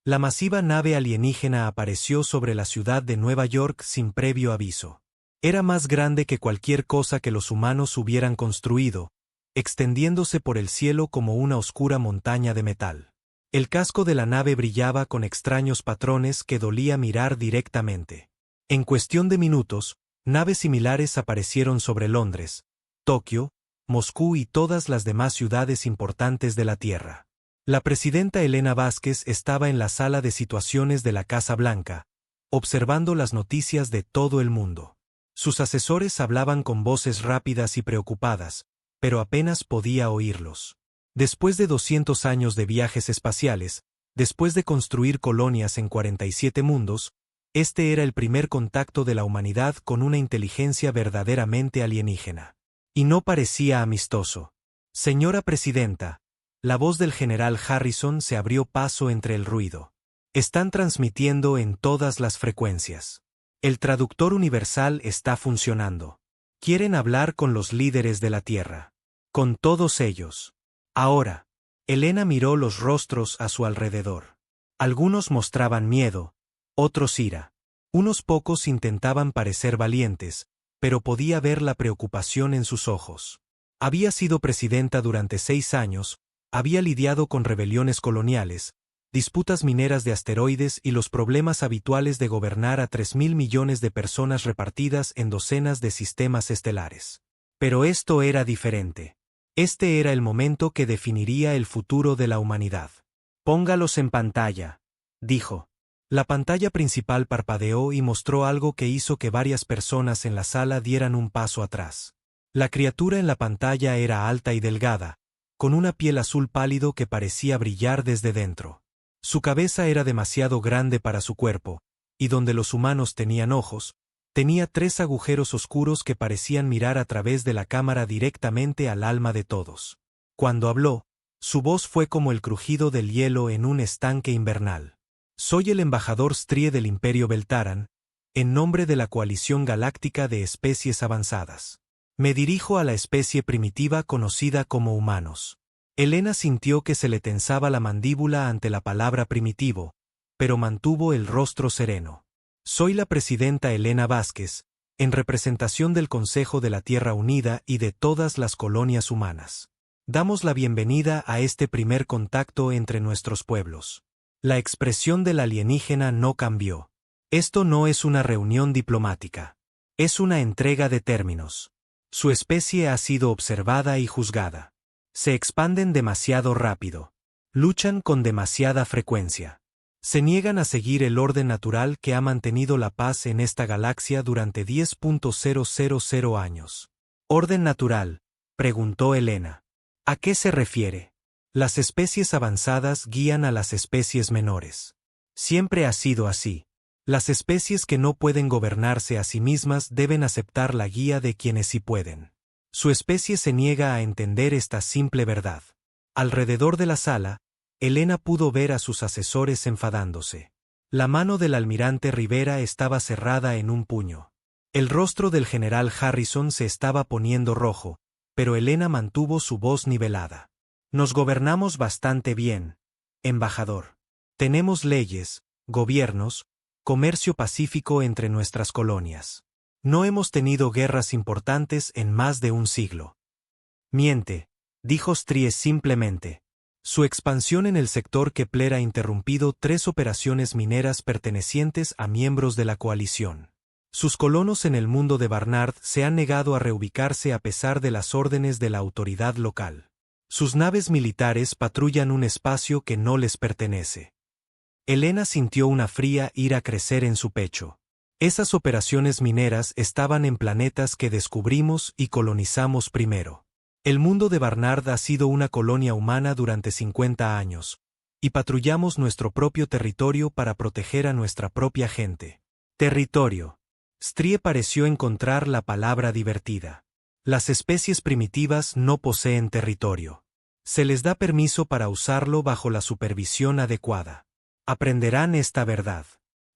La masiva nave alienígena apareció sobre la ciudad de Nueva York sin previo aviso. Era más grande que cualquier cosa que los humanos hubieran construido, extendiéndose por el cielo como una oscura montaña de metal. El casco de la nave brillaba con extraños patrones que dolía mirar directamente. En cuestión de minutos, naves similares aparecieron sobre Londres, Tokio, Moscú y todas las demás ciudades importantes de la Tierra. La presidenta Elena Vázquez estaba en la sala de situaciones de la Casa Blanca, observando las noticias de todo el mundo. Sus asesores hablaban con voces rápidas y preocupadas, pero apenas podía oírlos. Después de 200 años de viajes espaciales, después de construir colonias en 47 mundos, este era el primer contacto de la humanidad con una inteligencia verdaderamente alienígena. Y no parecía amistoso. Señora Presidenta, la voz del general Harrison se abrió paso entre el ruido. Están transmitiendo en todas las frecuencias. El traductor universal está funcionando. Quieren hablar con los líderes de la Tierra. Con todos ellos. Ahora. Elena miró los rostros a su alrededor. Algunos mostraban miedo, otros ira. Unos pocos intentaban parecer valientes, pero podía ver la preocupación en sus ojos. Había sido presidenta durante 6 años, había lidiado con rebeliones coloniales, disputas mineras de asteroides y los problemas habituales de gobernar a 3.000 millones de personas repartidas en docenas de sistemas estelares. Pero esto era diferente. Este era el momento que definiría el futuro de la humanidad. Póngalos en pantalla, dijo. La pantalla principal parpadeó y mostró algo que hizo que varias personas en la sala dieran un paso atrás. La criatura en la pantalla era alta y delgada, con una piel azul pálido que parecía brillar desde dentro. Su cabeza era demasiado grande para su cuerpo, y donde los humanos tenían ojos, tenía 3 agujeros oscuros que parecían mirar a través de la cámara directamente al alma de todos. Cuando habló, su voz fue como el crujido del hielo en un estanque invernal. Soy el embajador Strie del Imperio Beltaran, en nombre de la Coalición Galáctica de Especies Avanzadas. Me dirijo a la especie primitiva conocida como humanos. Elena sintió que se le tensaba la mandíbula ante la palabra primitivo, pero mantuvo el rostro sereno. Soy la presidenta Elena Vázquez, en representación del Consejo de la Tierra Unida y de todas las colonias humanas. Damos la bienvenida a este primer contacto entre nuestros pueblos. La expresión del alienígena no cambió. Esto no es una reunión diplomática. Es una entrega de términos. Su especie ha sido observada y juzgada. Se expanden demasiado rápido. Luchan con demasiada frecuencia. Se niegan a seguir el orden natural que ha mantenido la paz en esta galaxia durante 10.000 años. ¿Orden natural?, preguntó Elena. ¿A qué se refiere? Las especies avanzadas guían a las especies menores. Siempre ha sido así. Las especies que no pueden gobernarse a sí mismas deben aceptar la guía de quienes sí pueden. Su especie se niega a entender esta simple verdad. Alrededor de la sala, Elena pudo ver a sus asesores enfadándose. La mano del almirante Rivera estaba cerrada en un puño. El rostro del general Harrison se estaba poniendo rojo, pero Elena mantuvo su voz nivelada. Nos gobernamos bastante bien, embajador. Tenemos leyes, gobiernos, comercio pacífico entre nuestras colonias. No hemos tenido guerras importantes en más de un siglo. Miente, dijo Strie simplemente. Su expansión en el sector Kepler ha interrumpido 3 operaciones mineras pertenecientes a miembros de la coalición. Sus colonos en el mundo de Barnard se han negado a reubicarse a pesar de las órdenes de la autoridad local. Sus naves militares patrullan un espacio que no les pertenece. Elena sintió una fría ira crecer en su pecho. Esas operaciones mineras estaban en planetas que descubrimos y colonizamos primero. El mundo de Barnard ha sido una colonia humana durante 50 años, y patrullamos nuestro propio territorio para proteger a nuestra propia gente. Territorio. Strie pareció encontrar la palabra divertida. Las especies primitivas no poseen territorio. Se les da permiso para usarlo bajo la supervisión adecuada. Aprenderán esta verdad.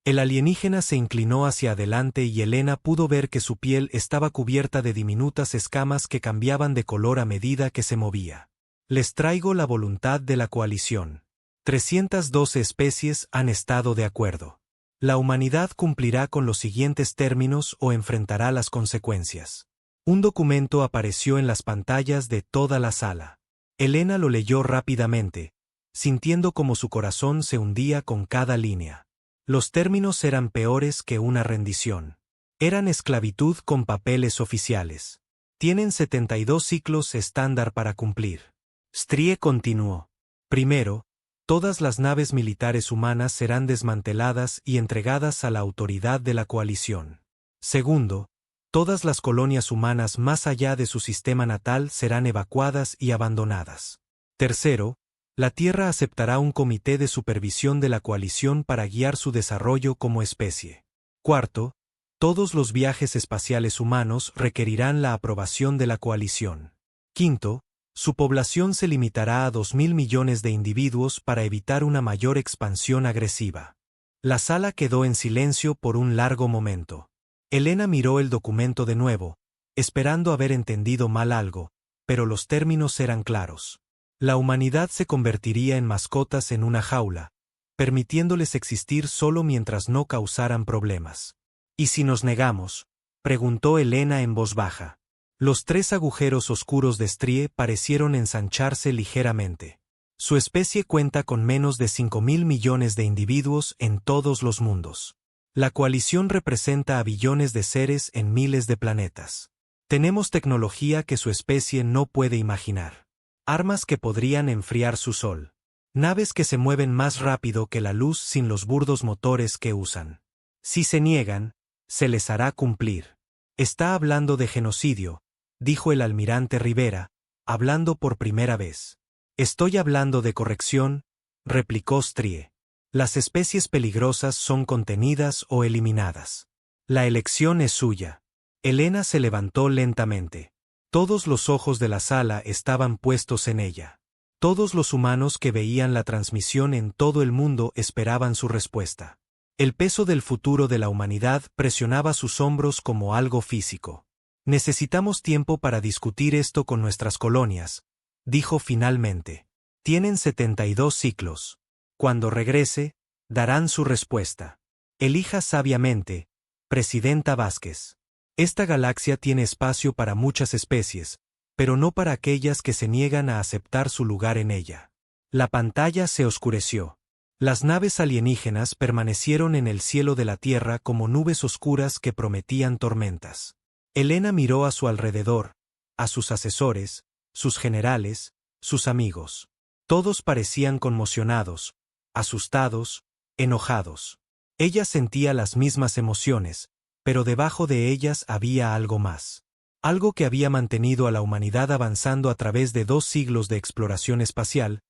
El alienígena se inclinó hacia adelante y Elena pudo ver que su piel estaba cubierta de diminutas escamas que cambiaban de color a medida que se movía. Les traigo la voluntad de la coalición. 312 especies han estado de acuerdo. La humanidad cumplirá con los siguientes términos o enfrentará las consecuencias. Un documento apareció en las pantallas de toda la sala. Elena lo leyó rápidamente, sintiendo como su corazón se hundía con cada línea. Los términos eran peores que una rendición. Eran esclavitud con papeles oficiales. Tienen 72 ciclos estándar para cumplir. Strie continuó. Primero, todas las naves militares humanas serán desmanteladas y entregadas a la autoridad de la coalición. Segundo, todas las colonias humanas más allá de su sistema natal serán evacuadas y abandonadas. Tercero, la Tierra aceptará un comité de supervisión de la coalición para guiar su desarrollo como especie. Cuarto, todos los viajes espaciales humanos requerirán la aprobación de la coalición. Quinto, su población se limitará a 2.000 millones de individuos para evitar una mayor expansión agresiva. La sala quedó en silencio por un largo momento. Elena miró el documento de nuevo, esperando haber entendido mal algo, pero los términos eran claros. La humanidad se convertiría en mascotas en una jaula, permitiéndoles existir solo mientras no causaran problemas. ¿Y si nos negamos?, preguntó Elena en voz baja. Los 3 agujeros oscuros de Strie parecieron ensancharse ligeramente. Su especie cuenta con menos de 5.000 millones de individuos en todos los mundos. La coalición representa a billones de seres en miles de planetas. Tenemos tecnología que su especie no puede imaginar. Armas que podrían enfriar su sol. Naves que se mueven más rápido que la luz sin los burdos motores que usan. Si se niegan, se les hará cumplir. Está hablando de genocidio, dijo el almirante Rivera, hablando por primera vez. Estoy hablando de corrección, replicó Strie. Las especies peligrosas son contenidas o eliminadas. La elección es suya. Elena se levantó lentamente. Todos los ojos de la sala estaban puestos en ella. Todos los humanos que veían la transmisión en todo el mundo esperaban su respuesta. El peso del futuro de la humanidad presionaba sus hombros como algo físico. Necesitamos tiempo para discutir esto con nuestras colonias, dijo finalmente. Tienen 72 ciclos. Cuando regrese, darán su respuesta. Elija sabiamente, Presidenta Vázquez. Esta galaxia tiene espacio para muchas especies, pero no para aquellas que se niegan a aceptar su lugar en ella. La pantalla se oscureció. Las naves alienígenas permanecieron en el cielo de la Tierra como nubes oscuras que prometían tormentas. Elena miró a su alrededor, a sus asesores, sus generales, sus amigos. Todos parecían conmocionados, asustados, enojados. Ella sentía las mismas emociones, pero debajo de ellas había algo más. Algo que había mantenido a la humanidad avanzando a través de 2 siglos de exploración espacial,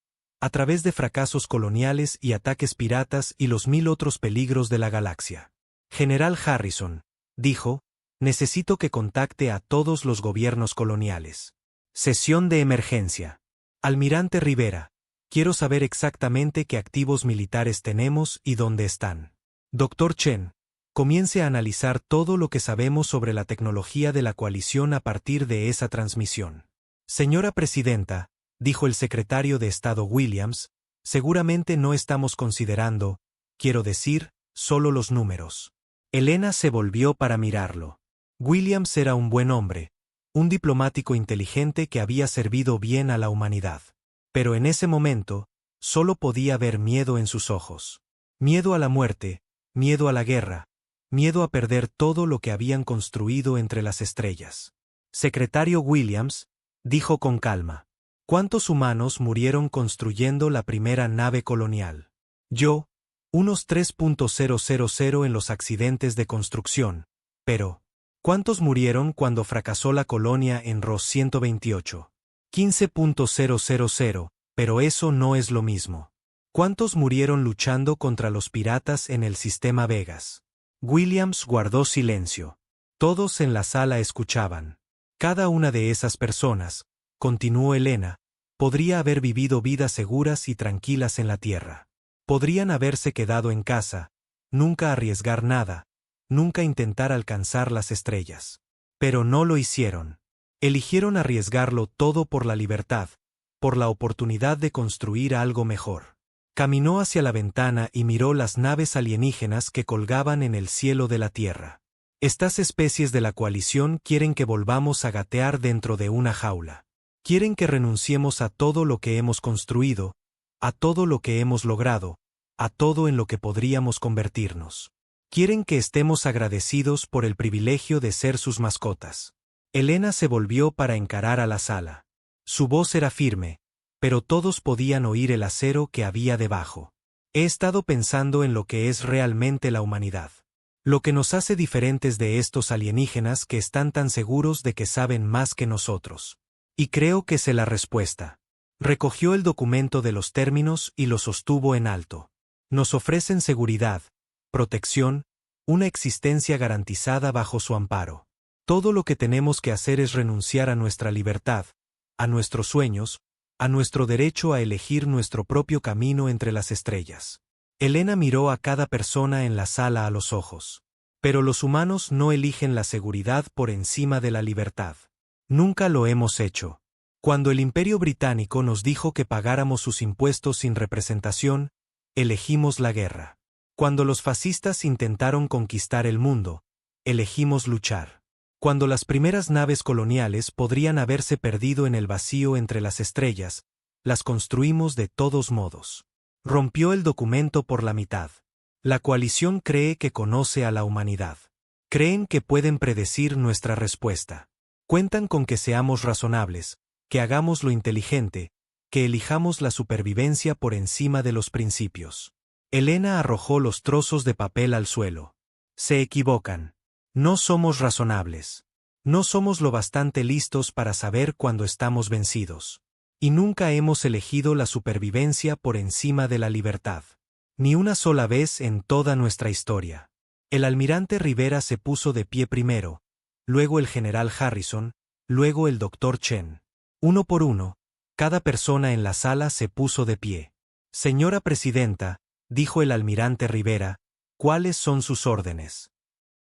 a través de fracasos coloniales y ataques piratas y los 1000 otros peligros de la galaxia. General Harrison, dijo, necesito que contacte a todos los gobiernos coloniales. Sesión de emergencia. Almirante Rivera, quiero saber exactamente qué activos militares tenemos y dónde están. Dr. Chen, comience a analizar todo lo que sabemos sobre la tecnología de la coalición a partir de esa transmisión. Señora Presidenta, dijo el secretario de Estado Williams, seguramente no estamos considerando, quiero decir, solo los números. Elena se volvió para mirarlo. Williams era un buen hombre, un diplomático inteligente que había servido bien a la humanidad. Pero en ese momento, solo podía ver miedo en sus ojos. Miedo a la muerte, miedo a la guerra, miedo a perder todo lo que habían construido entre las estrellas. Secretario Williams, dijo con calma. ¿Cuántos humanos murieron construyendo la primera nave colonial? Yo, unos 3.000 en los accidentes de construcción, pero ¿cuántos murieron cuando fracasó la colonia en Ross 128? 15.000, pero eso no es lo mismo. ¿Cuántos murieron luchando contra los piratas en el sistema Vegas? Williams guardó silencio. Todos en la sala escuchaban. Cada una de esas personas, continuó Elena, podría haber vivido vidas seguras y tranquilas en la Tierra. Podrían haberse quedado en casa, nunca arriesgar nada, nunca intentar alcanzar las estrellas. Pero no lo hicieron. Eligieron arriesgarlo todo por la libertad, por la oportunidad de construir algo mejor. Caminó hacia la ventana y miró las naves alienígenas que colgaban en el cielo de la Tierra. Estas especies de la coalición quieren que volvamos a gatear dentro de una jaula. Quieren que renunciemos a todo lo que hemos construido, a todo lo que hemos logrado, a todo en lo que podríamos convertirnos. Quieren que estemos agradecidos por el privilegio de ser sus mascotas. Elena se volvió para encarar a la sala. Su voz era firme, pero todos podían oír el acero que había debajo. He estado pensando en lo que es realmente la humanidad. Lo que nos hace diferentes de estos alienígenas que están tan seguros de que saben más que nosotros. Y creo que sé la respuesta. Recogió el documento de los términos y lo sostuvo en alto. Nos ofrecen seguridad, protección, una existencia garantizada bajo su amparo. Todo lo que tenemos que hacer es renunciar a nuestra libertad, a nuestros sueños, a nuestro derecho a elegir nuestro propio camino entre las estrellas. Elena miró a cada persona en la sala a los ojos. Pero los humanos no eligen la seguridad por encima de la libertad. Nunca lo hemos hecho. Cuando el Imperio Británico nos dijo que pagáramos sus impuestos sin representación, elegimos la guerra. Cuando los fascistas intentaron conquistar el mundo, elegimos luchar. Cuando las primeras naves coloniales podrían haberse perdido en el vacío entre las estrellas, las construimos de todos modos. Rompió el documento por la mitad. La coalición cree que conoce a la humanidad. Creen que pueden predecir nuestra respuesta. Cuentan con que seamos razonables, que hagamos lo inteligente, que elijamos la supervivencia por encima de los principios. Elena arrojó los trozos de papel al suelo. Se equivocan. No somos razonables. No somos lo bastante listos para saber cuándo estamos vencidos. Y nunca hemos elegido la supervivencia por encima de la libertad. Ni una sola vez en toda nuestra historia. El almirante Rivera se puso de pie primero, luego el general Harrison, luego el doctor Chen. Uno por uno, cada persona en la sala se puso de pie. Señora presidenta, dijo el almirante Rivera, ¿cuáles son sus órdenes?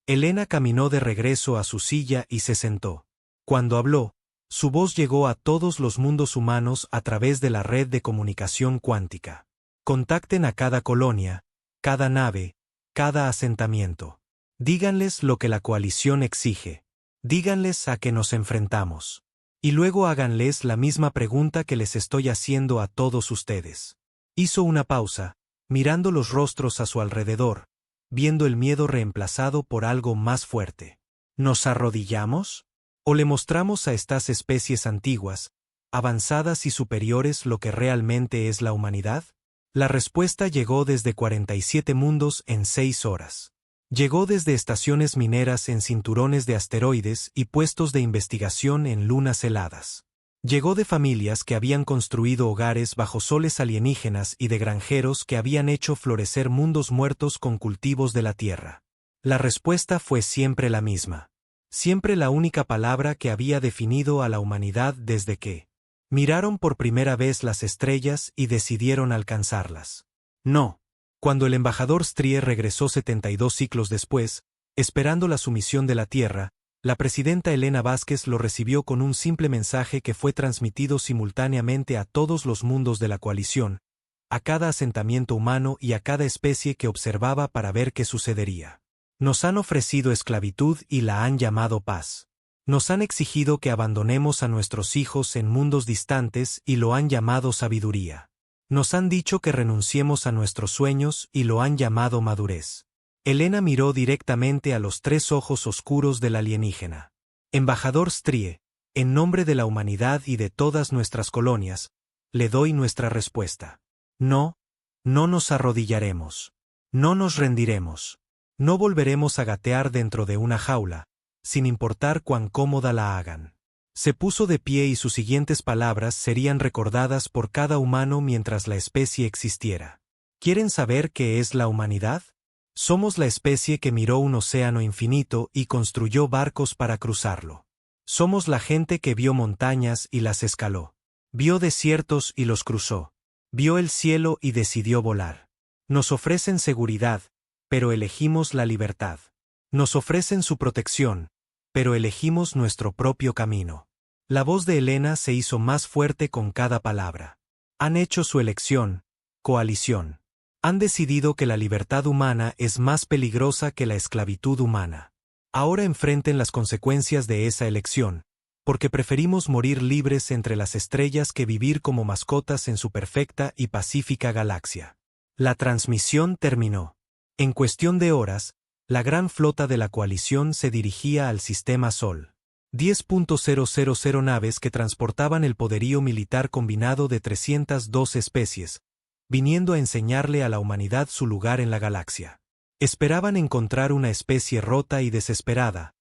Elena caminó de regreso a su silla y se sentó. Cuando habló, su voz llegó a todos los mundos humanos a través de la red de comunicación cuántica. Contacten a cada colonia, cada nave, cada asentamiento. Díganles lo que la coalición exige. Díganles a qué nos enfrentamos. Y luego háganles la misma pregunta que les estoy haciendo a todos ustedes. Hizo una pausa, mirando los rostros a su alrededor, viendo el miedo reemplazado por algo más fuerte. ¿Nos arrodillamos? ¿O le mostramos a estas especies antiguas, avanzadas y superiores lo que realmente es la humanidad? La respuesta llegó desde 47 mundos en 6 horas. Llegó desde estaciones mineras en cinturones de asteroides y puestos de investigación en lunas heladas. Llegó de familias que habían construido hogares bajo soles alienígenas y de granjeros que habían hecho florecer mundos muertos con cultivos de la Tierra. La respuesta fue siempre la misma. Siempre la única palabra que había definido a la humanidad desde que miraron por primera vez las estrellas y decidieron alcanzarlas. No. Cuando el embajador Strie regresó 72 ciclos después, esperando la sumisión de la Tierra, la presidenta Elena Vázquez lo recibió con un simple mensaje que fue transmitido simultáneamente a todos los mundos de la coalición, a cada asentamiento humano y a cada especie que observaba para ver qué sucedería. Nos han ofrecido esclavitud y la han llamado paz. Nos han exigido que abandonemos a nuestros hijos en mundos distantes y lo han llamado sabiduría. Nos han dicho que renunciemos a nuestros sueños y lo han llamado madurez. Elena miró directamente a los 3 ojos oscuros del alienígena. Embajador Strie, en nombre de la humanidad y de todas nuestras colonias, le doy nuestra respuesta. No, no nos arrodillaremos. No nos rendiremos. No volveremos a gatear dentro de una jaula, sin importar cuán cómoda la hagan. Se puso de pie y sus siguientes palabras serían recordadas por cada humano mientras la especie existiera. ¿Quieren saber qué es la humanidad? Somos la especie que miró un océano infinito y construyó barcos para cruzarlo. Somos la gente que vio montañas y las escaló. Vio desiertos y los cruzó. Vio el cielo y decidió volar. Nos ofrecen seguridad, pero elegimos la libertad. Nos ofrecen su protección, pero elegimos nuestro propio camino. La voz de Elena se hizo más fuerte con cada palabra. Han hecho su elección, Coalición. Han decidido que la libertad humana es más peligrosa que la esclavitud humana. Ahora enfrenten las consecuencias de esa elección, porque preferimos morir libres entre las estrellas que vivir como mascotas en su perfecta y pacífica galaxia. La transmisión terminó. En cuestión de horas, la gran flota de la coalición se dirigía al sistema Sol. 10.000 naves que transportaban el poderío militar combinado de 302 especies, viniendo a enseñarle a la humanidad su lugar en la galaxia. Esperaban encontrar una especie rota y desesperada,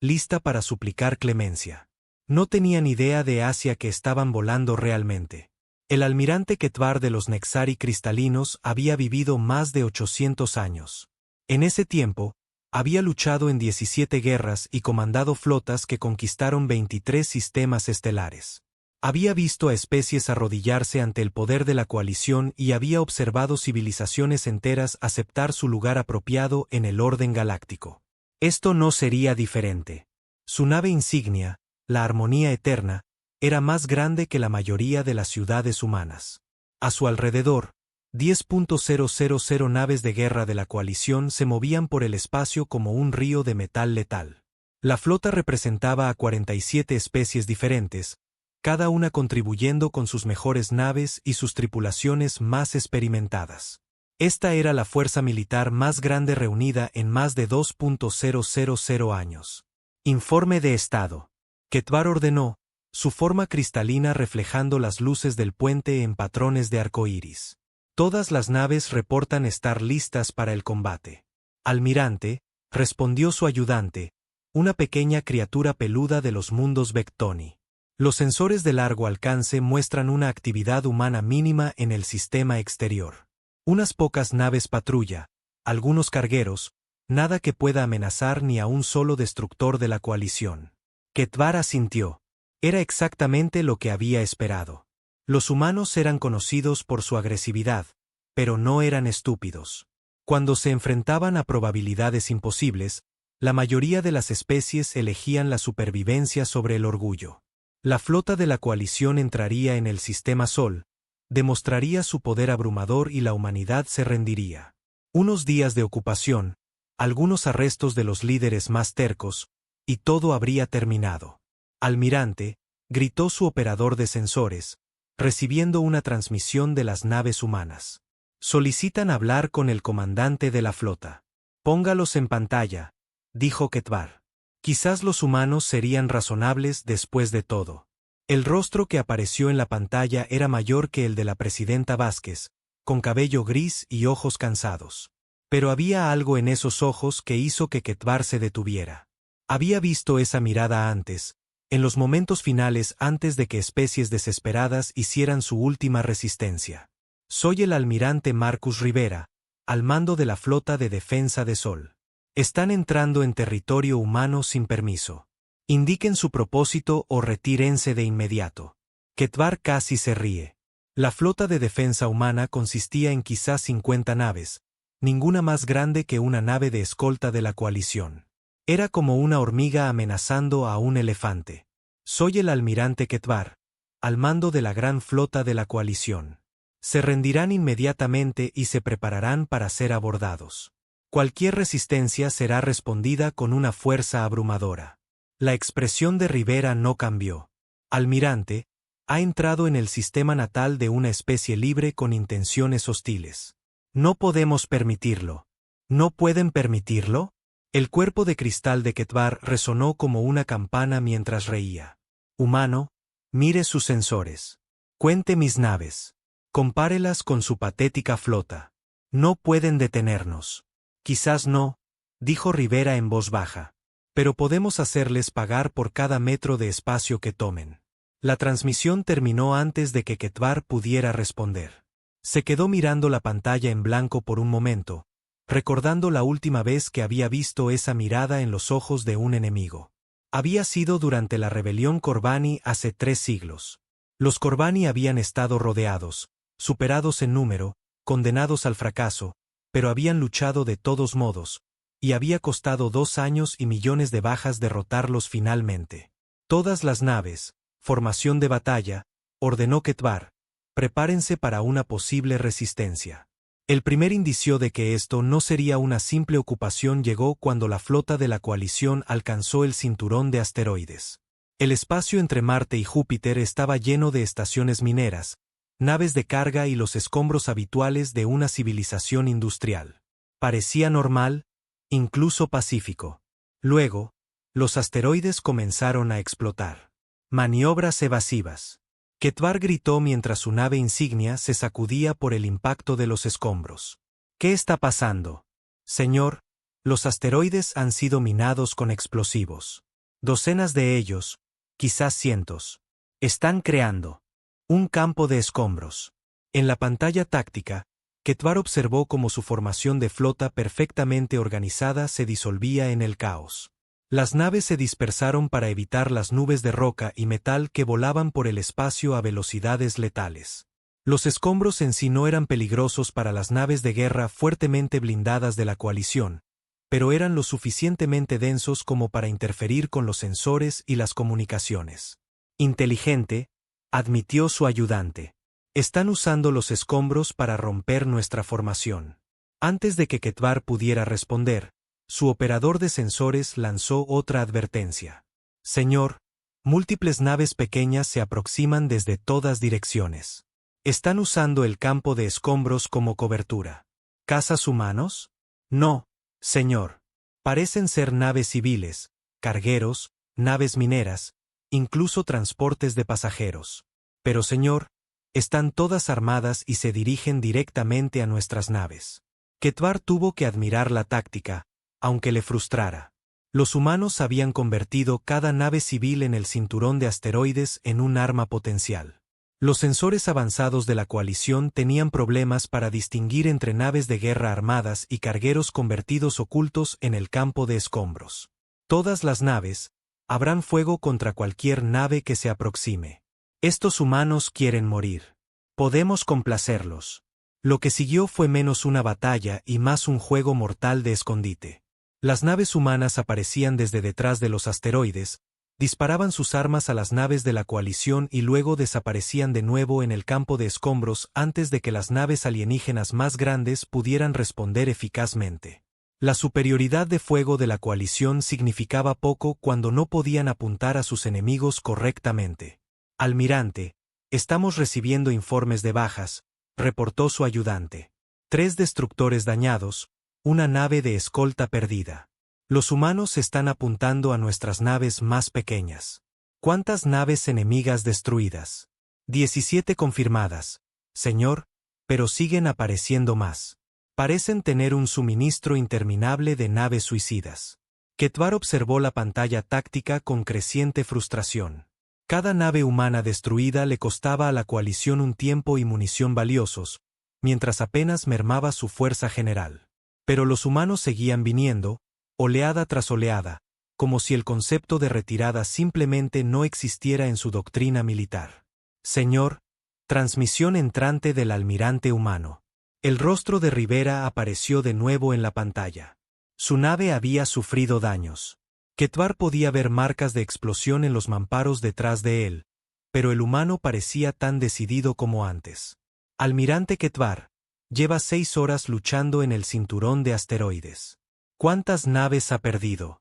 lista para suplicar clemencia. No tenían idea de hacia que estaban volando realmente. El almirante Ketvar de los Nexari cristalinos había vivido más de 800 años. En ese tiempo, había luchado en 17 guerras y comandado flotas que conquistaron 23 sistemas estelares. Había visto a especies arrodillarse ante el poder de la coalición y había observado civilizaciones enteras aceptar su lugar apropiado en el orden galáctico. Esto no sería diferente. Su nave insignia, la Armonía Eterna, era más grande que la mayoría de las ciudades humanas. A su alrededor, 10.000 naves de guerra de la coalición se movían por el espacio como un río de metal letal. La flota representaba a 47 especies diferentes, cada una contribuyendo con sus mejores naves y sus tripulaciones más experimentadas. Esta era la fuerza militar más grande reunida en más de 2.000 años. Informe de estado. Ketvar ordenó, su forma cristalina reflejando las luces del puente en patrones de arcoíris. Todas las naves reportan estar listas para el combate. Almirante, respondió su ayudante, una pequeña criatura peluda de los mundos Vectoni. Los sensores de largo alcance muestran una actividad humana mínima en el sistema exterior. Unas pocas naves patrulla, algunos cargueros, nada que pueda amenazar ni a un solo destructor de la coalición. Ketvar asintió. Era exactamente lo que había esperado. Los humanos eran conocidos por su agresividad, pero no eran estúpidos. Cuando se enfrentaban a probabilidades imposibles, la mayoría de las especies elegían la supervivencia sobre el orgullo. La flota de la coalición entraría en el sistema Sol, demostraría su poder abrumador y la humanidad se rendiría. Unos días de ocupación, algunos arrestos de los líderes más tercos, y todo habría terminado. Almirante, gritó su operador de sensores, recibiendo una transmisión de las naves humanas. Solicitan hablar con el comandante de la flota. Póngalos en pantalla, dijo Ketvar. Quizás los humanos serían razonables después de todo. El rostro que apareció en la pantalla era mayor que el de la presidenta Vázquez, con cabello gris y ojos cansados. Pero había algo en esos ojos que hizo que Ketvar se detuviera. Había visto esa mirada antes, en los momentos finales antes de que especies desesperadas hicieran su última resistencia. Soy el almirante Marcus Rivera, al mando de la flota de defensa de Sol. Están entrando en territorio humano sin permiso. Indiquen su propósito o retírense de inmediato. Ketvar casi se ríe. La flota de defensa humana consistía en quizás 50 naves, ninguna más grande que una nave de escolta de la coalición. Era como una hormiga amenazando a un elefante. Soy el almirante Ketvar, al mando de la gran flota de la coalición. Se rendirán inmediatamente y se prepararán para ser abordados. Cualquier resistencia será respondida con una fuerza abrumadora. La expresión de Rivera no cambió. Almirante, ha entrado en el sistema natal de una especie libre con intenciones hostiles. No podemos permitirlo. ¿No pueden permitirlo? El cuerpo de cristal de Ketvar resonó como una campana mientras reía. Humano, mire sus sensores. Cuente mis naves. Compárelas con su patética flota. No pueden detenernos. Quizás no, dijo Rivera en voz baja. Pero podemos hacerles pagar por cada metro de espacio que tomen. La transmisión terminó antes de que Ketvar pudiera responder. Se quedó mirando la pantalla en blanco por un momento, recordando la última vez que había visto esa mirada en los ojos de un enemigo. Había sido durante la rebelión Corbani hace 3 siglos. Los Corbani habían estado rodeados, superados en número, condenados al fracaso, pero habían luchado de todos modos, y había costado 2 años y millones de bajas derrotarlos finalmente. Todas las naves, formación de batalla, ordenó Ketvar, Prepárense para una posible resistencia. El primer indicio de que esto no sería una simple ocupación llegó cuando la flota de la coalición alcanzó el cinturón de asteroides. El espacio entre Marte y Júpiter estaba lleno de estaciones mineras, naves de carga y los escombros habituales de una civilización industrial. Parecía normal, incluso pacífico. Luego, los asteroides comenzaron a explotar. Maniobras evasivas. Quetvar gritó mientras su nave insignia se sacudía por el impacto de los escombros. ¿Qué está pasando? Señor, los asteroides han sido minados con explosivos. Docenas de ellos, quizás cientos, están creando un campo de escombros. En la pantalla táctica, Quetvar observó cómo su formación de flota perfectamente organizada se disolvía en el caos. Las naves se dispersaron para evitar las nubes de roca y metal que volaban por el espacio a velocidades letales. Los escombros en sí no eran peligrosos para las naves de guerra fuertemente blindadas de la coalición, pero eran lo suficientemente densos como para interferir con los sensores y las comunicaciones. Inteligente, admitió su ayudante. Están usando los escombros para romper nuestra formación. Antes de que Quetvar pudiera responder, su operador de sensores lanzó otra advertencia. Señor, múltiples naves pequeñas se aproximan desde todas direcciones. ¿Están usando el campo de escombros como cobertura? ¿Cazas humanos? No, señor. Parecen ser naves civiles, cargueros, naves mineras, incluso transportes de pasajeros. Pero señor, están todas armadas y se dirigen directamente a nuestras naves. Quetvar tuvo que admirar la táctica, aunque le frustrara. Los humanos habían convertido cada nave civil en el cinturón de asteroides en un arma potencial. Los sensores avanzados de la coalición tenían problemas para distinguir entre naves de guerra armadas y cargueros convertidos ocultos en el campo de escombros. Todas las naves abran fuego contra cualquier nave que se aproxime. Estos humanos quieren morir. Podemos complacerlos. Lo que siguió fue menos una batalla y más un juego mortal de escondite. Las naves humanas aparecían desde detrás de los asteroides, disparaban sus armas a las naves de la coalición y luego desaparecían de nuevo en el campo de escombros antes de que las naves alienígenas más grandes pudieran responder eficazmente. La superioridad de fuego de la coalición significaba poco cuando no podían apuntar a sus enemigos correctamente. Almirante, estamos recibiendo informes de bajas, reportó su ayudante. 3 destructores dañados, una nave de escolta perdida. Los humanos están apuntando a nuestras naves más pequeñas. ¿Cuántas naves enemigas destruidas? 17 confirmadas, señor, pero siguen apareciendo más. Parecen tener un suministro interminable de naves suicidas. Quetvar observó la pantalla táctica con creciente frustración. Cada nave humana destruida le costaba a la coalición un tiempo y munición valiosos, mientras apenas mermaba su fuerza general. Pero los humanos seguían viniendo, oleada tras oleada, como si el concepto de retirada simplemente no existiera en su doctrina militar. Señor, transmisión entrante del almirante humano. El rostro de Rivera apareció de nuevo en la pantalla. Su nave había sufrido daños. Quetvar podía ver marcas de explosión en los mamparos detrás de él, pero el humano parecía tan decidido como antes. Almirante Quetvar, lleva 6 horas luchando en el cinturón de asteroides. ¿Cuántas naves ha perdido?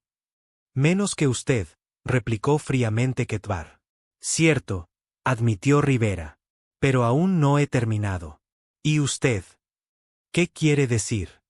Menos que usted, replicó fríamente Quetvar. Cierto, admitió Rivera. Pero aún no he terminado. ¿Y usted? ¿Qué quiere decir?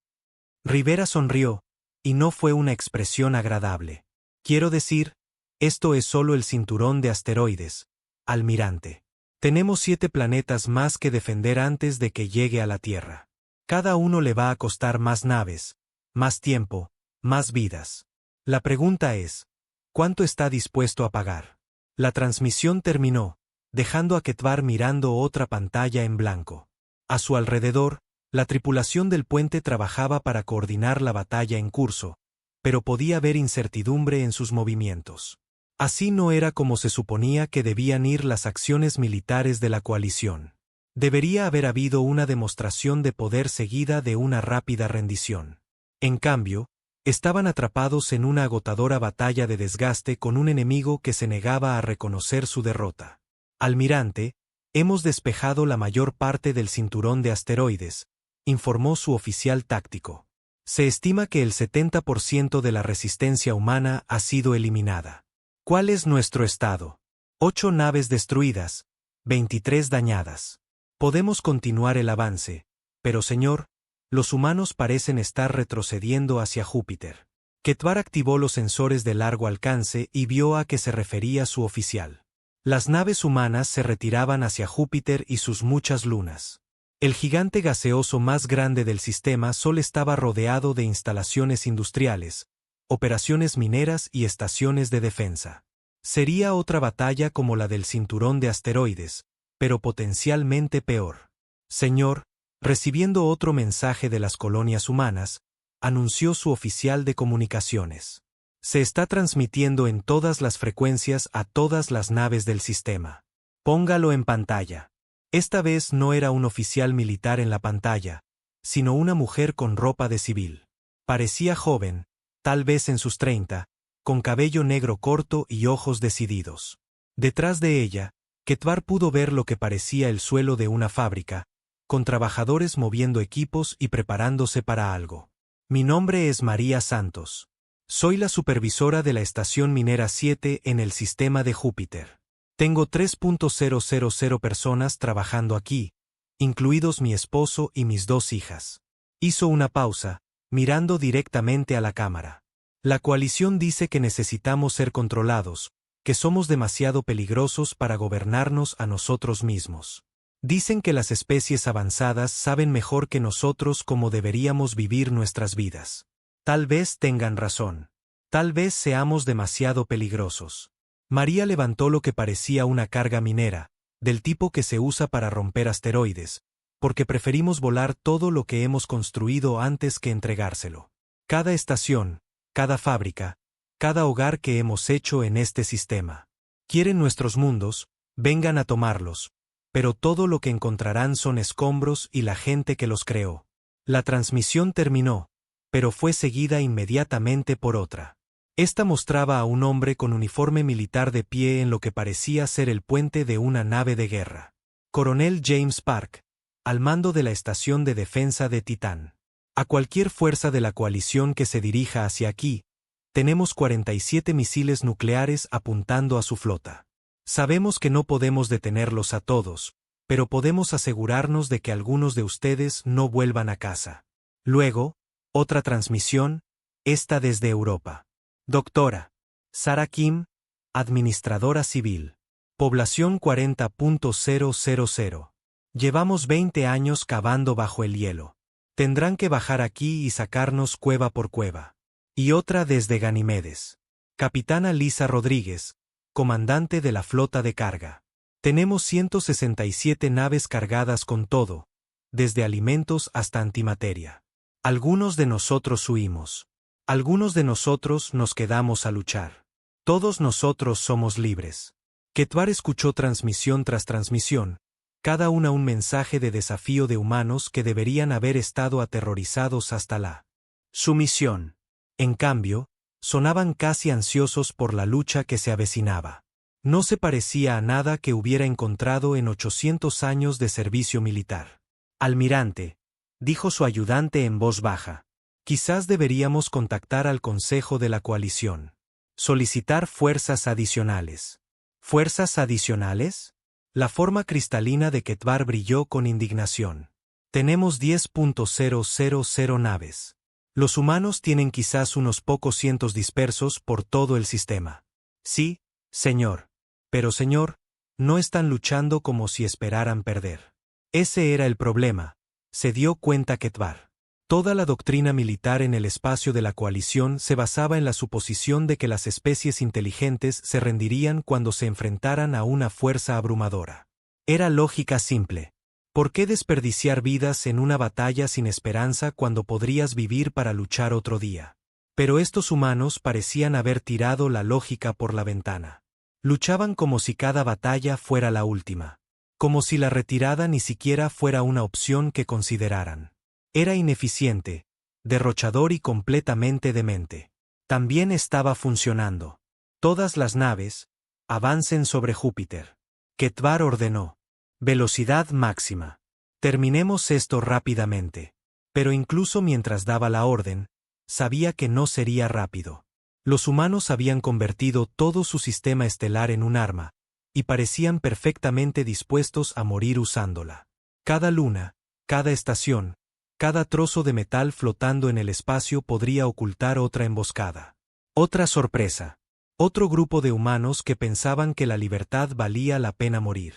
Rivera sonrió, y no fue una expresión agradable. Quiero decir, esto es solo el cinturón de asteroides, almirante. Tenemos 7 planetas más que defender antes de que llegue a la Tierra. Cada uno le va a costar más naves, más tiempo, más vidas. La pregunta es, ¿cuánto está dispuesto a pagar? La transmisión terminó, dejando a Quetvar mirando otra pantalla en blanco. A su alrededor, la tripulación del puente trabajaba para coordinar la batalla en curso, pero podía ver incertidumbre en sus movimientos. Así no era como se suponía que debían ir las acciones militares de la coalición. Debería haber habido una demostración de poder seguida de una rápida rendición. En cambio, estaban atrapados en una agotadora batalla de desgaste con un enemigo que se negaba a reconocer su derrota. Almirante, Hemos despejado la mayor parte del cinturón de asteroides, informó su oficial táctico. Se estima que el 70% de la resistencia humana ha sido eliminada. ¿Cuál es nuestro estado? 8 naves destruidas, 23 dañadas. Podemos continuar el avance, pero señor, los humanos parecen estar retrocediendo hacia Júpiter. Ketvar activó los sensores de largo alcance y vio a qué se refería su oficial. Las naves humanas se retiraban hacia Júpiter y sus muchas lunas. El gigante gaseoso más grande del sistema solo estaba rodeado de instalaciones industriales, operaciones mineras y estaciones de defensa. Sería otra batalla como la del cinturón de asteroides, pero potencialmente peor. Señor, recibiendo otro mensaje de las colonias humanas, anunció su oficial de comunicaciones. Se está transmitiendo en todas las frecuencias a todas las naves del sistema. Póngalo en pantalla. Esta vez no era un oficial militar en la pantalla, sino una mujer con ropa de civil. Parecía joven, tal vez en sus 30, con cabello negro corto y ojos decididos. Detrás de ella, Ketvar pudo ver lo que parecía el suelo de una fábrica, con trabajadores moviendo equipos y preparándose para algo. Mi nombre es María Santos. Soy la supervisora de la estación minera 7 en el sistema de Júpiter. Tengo 3.000 personas trabajando aquí, incluidos mi esposo y mis 2 hijas. Hizo una pausa, mirando directamente a la cámara. La coalición dice que necesitamos ser controlados, que somos demasiado peligrosos para gobernarnos a nosotros mismos. Dicen que las especies avanzadas saben mejor que nosotros cómo deberíamos vivir nuestras vidas. Tal vez tengan razón. Tal vez seamos demasiado peligrosos. María levantó lo que parecía una carga minera, del tipo que se usa para romper asteroides, porque preferimos volar todo lo que hemos construido antes que entregárselo. Cada estación, cada fábrica, cada hogar que hemos hecho en este sistema. Quieren nuestros mundos, vengan a tomarlos, pero todo lo que encontrarán son escombros y la gente que los creó. La transmisión terminó, pero fue seguida inmediatamente por otra. Esta mostraba a un hombre con uniforme militar de pie en lo que parecía ser el puente de una nave de guerra. Coronel James Park, al mando de la estación de defensa de Titán. A cualquier fuerza de la coalición que se dirija hacia aquí, tenemos 47 misiles nucleares apuntando a su flota. Sabemos que no podemos detenerlos a todos, pero podemos asegurarnos de que algunos de ustedes no vuelvan a casa. Luego, otra transmisión, esta desde Europa. Doctora Sarah Kim, administradora civil. Población 40.000. Llevamos 20 años cavando bajo el hielo. Tendrán que bajar aquí y sacarnos cueva por cueva. Y otra desde Ganimedes. Capitana Lisa Rodríguez, comandante de la flota de carga. Tenemos 167 naves cargadas con todo, desde alimentos hasta antimateria. Algunos de nosotros huimos. Algunos de nosotros nos quedamos a luchar. Todos nosotros somos libres. Ketvar escuchó transmisión tras transmisión, cada una un mensaje de desafío de humanos que deberían haber estado aterrorizados hasta la sumisión. En cambio, sonaban casi ansiosos por la lucha que se avecinaba. No se parecía a nada que hubiera encontrado en 800 años de servicio militar. Almirante, dijo su ayudante en voz baja, quizás deberíamos contactar al Consejo de la Coalición. Solicitar fuerzas adicionales. ¿Fuerzas adicionales? La forma cristalina de Ketvar brilló con indignación. Tenemos 10.000 naves. Los humanos tienen quizás unos pocos cientos dispersos por todo el sistema. Sí, señor. Pero señor, no están luchando como si esperaran perder. Ese era el problema, se dio cuenta Ketvar. Toda la doctrina militar en el espacio de la coalición se basaba en la suposición de que las especies inteligentes se rendirían cuando se enfrentaran a una fuerza abrumadora. Era lógica simple. ¿Por qué desperdiciar vidas en una batalla sin esperanza cuando podrías vivir para luchar otro día? Pero estos humanos parecían haber tirado la lógica por la ventana. Luchaban como si cada batalla fuera la última. Como si la retirada ni siquiera fuera una opción que consideraran. Era ineficiente, derrochador y completamente demente. También estaba funcionando. Todas las naves, avancen sobre Júpiter. Ketvar ordenó. Velocidad máxima. Terminemos esto rápidamente. Pero incluso mientras daba la orden, sabía que no sería rápido. Los humanos habían convertido todo su sistema estelar en un arma, y parecían perfectamente dispuestos a morir usándola. Cada luna, cada estación, cada trozo de metal flotando en el espacio podría ocultar otra emboscada. Otra sorpresa. Otro grupo de humanos que pensaban que la libertad valía la pena morir.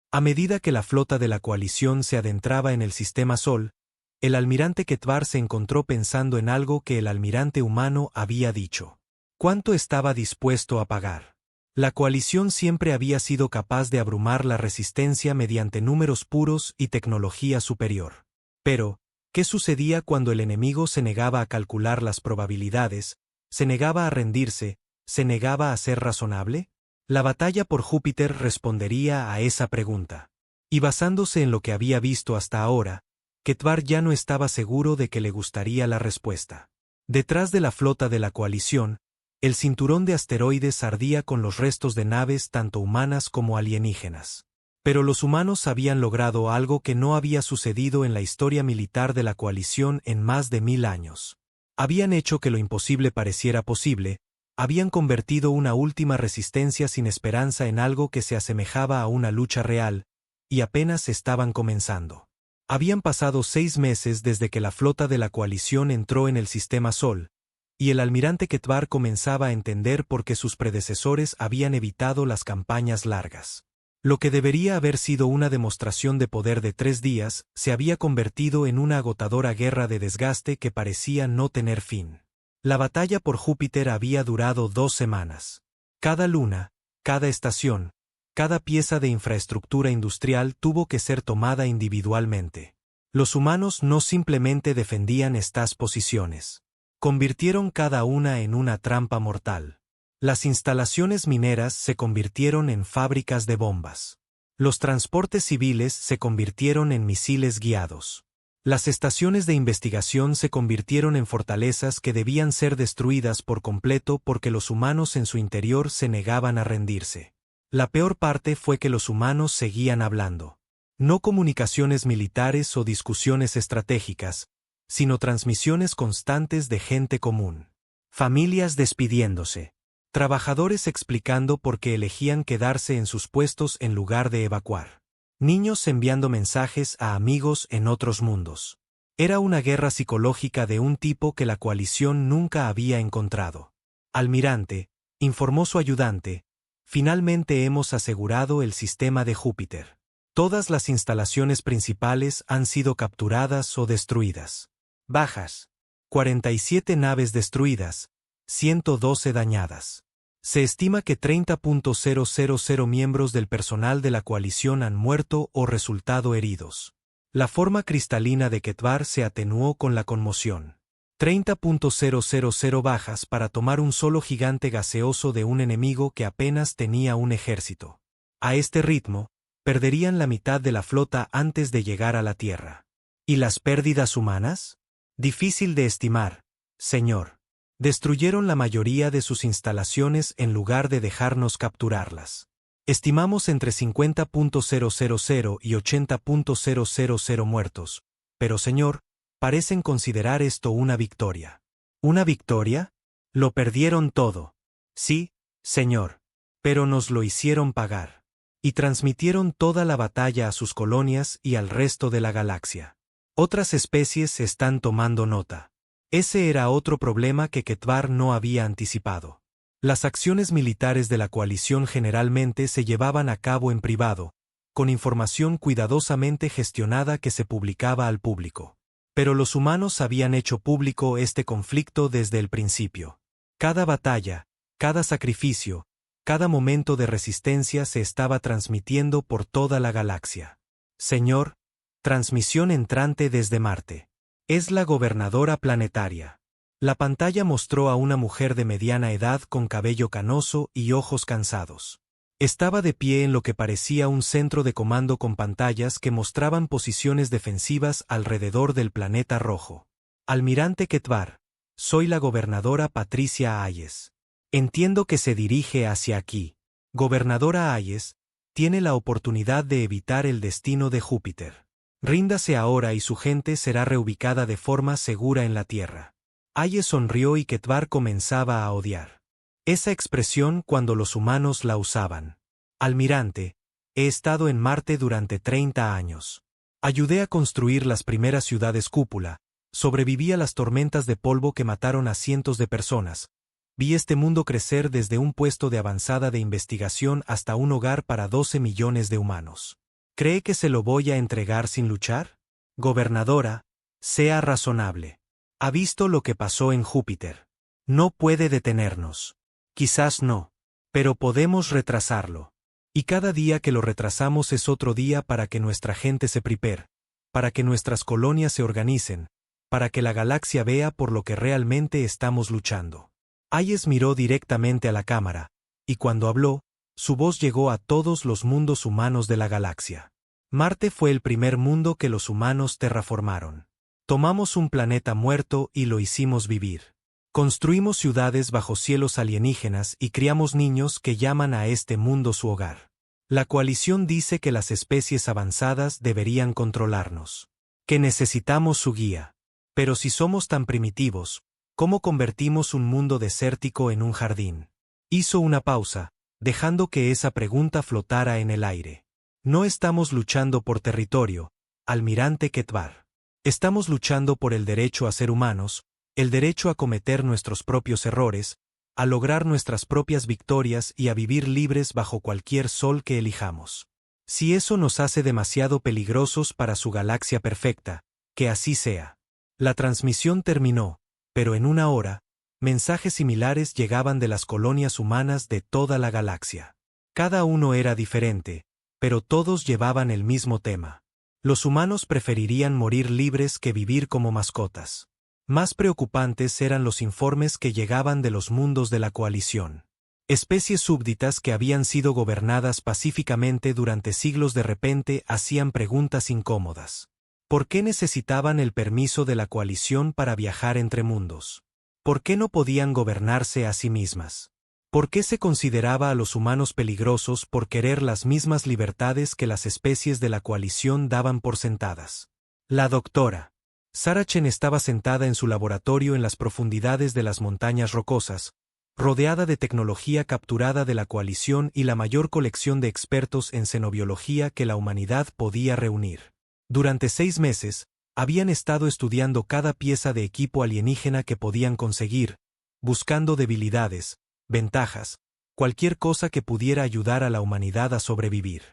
A medida que la flota de la coalición se adentraba en el sistema Sol, el almirante Ketvar se encontró pensando en algo que el almirante humano había dicho. ¿Cuánto estaba dispuesto a pagar? La coalición siempre había sido capaz de abrumar la resistencia mediante números puros y tecnología superior. Pero, ¿qué sucedía cuando el enemigo se negaba a calcular las probabilidades, se negaba a rendirse, se negaba a ser razonable? La batalla por Júpiter respondería a esa pregunta. Y basándose en lo que había visto hasta ahora, Ketvar ya no estaba seguro de que le gustaría la respuesta. Detrás de la flota de la coalición, el cinturón de asteroides ardía con los restos de naves tanto humanas como alienígenas. Pero los humanos habían logrado algo que no había sucedido en la historia militar de la coalición en más de 1000 años. Habían hecho que lo imposible pareciera posible, habían convertido una última resistencia sin esperanza en algo que se asemejaba a una lucha real, y apenas estaban comenzando. Habían pasado 6 meses desde que la flota de la coalición entró en el sistema Sol, y el almirante Ketvar comenzaba a entender por qué sus predecesores habían evitado las campañas largas. Lo que debería haber sido una demostración de poder de 3 días, se había convertido en una agotadora guerra de desgaste que parecía no tener fin. La batalla por Júpiter había durado 2 semanas. Cada luna, cada estación, cada pieza de infraestructura industrial tuvo que ser tomada individualmente. Los humanos no simplemente defendían estas posiciones. Convirtieron cada una en una trampa mortal. Las instalaciones mineras se convirtieron en fábricas de bombas. Los transportes civiles se convirtieron en misiles guiados. Las estaciones de investigación se convirtieron en fortalezas que debían ser destruidas por completo porque los humanos en su interior se negaban a rendirse. La peor parte fue que los humanos seguían hablando. No comunicaciones militares o discusiones estratégicas, sino transmisiones constantes de gente común. Familias despidiéndose. Trabajadores explicando por qué elegían quedarse en sus puestos en lugar de evacuar. Niños enviando mensajes a amigos en otros mundos. Era una guerra psicológica de un tipo que la coalición nunca había encontrado. Almirante, informó su ayudante, finalmente hemos asegurado el sistema de Júpiter. Todas las instalaciones principales han sido capturadas o destruidas. Bajas. 47 naves destruidas, 112 dañadas. Se estima que 30.000 miembros del personal de la coalición han muerto o resultado heridos. La forma cristalina de Ketvar se atenuó con la conmoción. 30.000 bajas para tomar un solo gigante gaseoso de un enemigo que apenas tenía un ejército. A este ritmo, perderían la mitad de la flota antes de llegar a la Tierra. ¿Y las pérdidas humanas? Difícil de estimar, señor. Destruyeron la mayoría de sus instalaciones en lugar de dejarnos capturarlas. Estimamos entre 50.000 y 80.000 muertos, pero señor, parecen considerar esto una victoria. ¿Una victoria? Lo perdieron todo. Sí, señor. Pero nos lo hicieron pagar. Y transmitieron toda la batalla a sus colonias y al resto de la galaxia. Otras especies están tomando nota. Ese era otro problema que Ketvar no había anticipado. Las acciones militares de la coalición generalmente se llevaban a cabo en privado, con información cuidadosamente gestionada que se publicaba al público. Pero los humanos habían hecho público este conflicto desde el principio. Cada batalla, cada sacrificio, cada momento de resistencia se estaba transmitiendo por toda la galaxia. Señor, transmisión entrante desde Marte. Es la gobernadora planetaria. La pantalla mostró a una mujer de mediana edad con cabello canoso y ojos cansados. Estaba de pie en lo que parecía un centro de comando con pantallas que mostraban posiciones defensivas alrededor del planeta rojo. Almirante Ketvar, soy la gobernadora Patricia Hayes. Entiendo que se dirige hacia aquí. Gobernadora Hayes, tiene la oportunidad de evitar el destino de Júpiter. Ríndase ahora y su gente será reubicada de forma segura en la Tierra. Aye sonrió y Ketvar comenzaba a odiar esa expresión cuando los humanos la usaban. Almirante, he estado en Marte durante 30 años. Ayudé a construir las primeras ciudades cúpula, sobreviví a las tormentas de polvo que mataron a cientos de personas. Vi este mundo crecer desde un puesto de avanzada de investigación hasta un hogar para 12 millones de humanos. ¿Cree que se lo voy a entregar sin luchar? Gobernadora, sea razonable. Ha visto lo que pasó en Júpiter. No puede detenernos. Quizás no. Pero podemos retrasarlo. Y cada día que lo retrasamos es otro día para que nuestra gente se prepare, para que nuestras colonias se organicen, para que la galaxia vea por lo que realmente estamos luchando. Hayes miró directamente a la cámara, y cuando habló, su voz llegó a todos los mundos humanos de la galaxia. Marte fue el primer mundo que los humanos terraformaron. Tomamos un planeta muerto y lo hicimos vivir. Construimos ciudades bajo cielos alienígenas y criamos niños que llaman a este mundo su hogar. La coalición dice que las especies avanzadas deberían controlarnos, que necesitamos su guía. Pero si somos tan primitivos, ¿cómo convertimos un mundo desértico en un jardín? Hizo una pausa, dejando que esa pregunta flotara en el aire. No estamos luchando por territorio, almirante Ketvar. Estamos luchando por el derecho a ser humanos, el derecho a cometer nuestros propios errores, a lograr nuestras propias victorias y a vivir libres bajo cualquier sol que elijamos. Si eso nos hace demasiado peligrosos para su galaxia perfecta, que así sea. La transmisión terminó, pero en una hora, mensajes similares llegaban de las colonias humanas de toda la galaxia. Cada uno era diferente, pero todos llevaban el mismo tema. Los humanos preferirían morir libres que vivir como mascotas. Más preocupantes eran los informes que llegaban de los mundos de la coalición. Especies súbditas que habían sido gobernadas pacíficamente durante siglos de repente hacían preguntas incómodas. ¿Por qué necesitaban el permiso de la coalición para viajar entre mundos? ¿Por qué no podían gobernarse a sí mismas? ¿Por qué se consideraba a los humanos peligrosos por querer las mismas libertades que las especies de la coalición daban por sentadas? La doctora Sarah Chen estaba sentada en su laboratorio en las profundidades de las montañas rocosas, rodeada de tecnología capturada de la coalición y la mayor colección de expertos en xenobiología que la humanidad podía reunir. Durante 6 meses, habían estado estudiando cada pieza de equipo alienígena que podían conseguir, buscando debilidades, ventajas, cualquier cosa que pudiera ayudar a la humanidad a sobrevivir.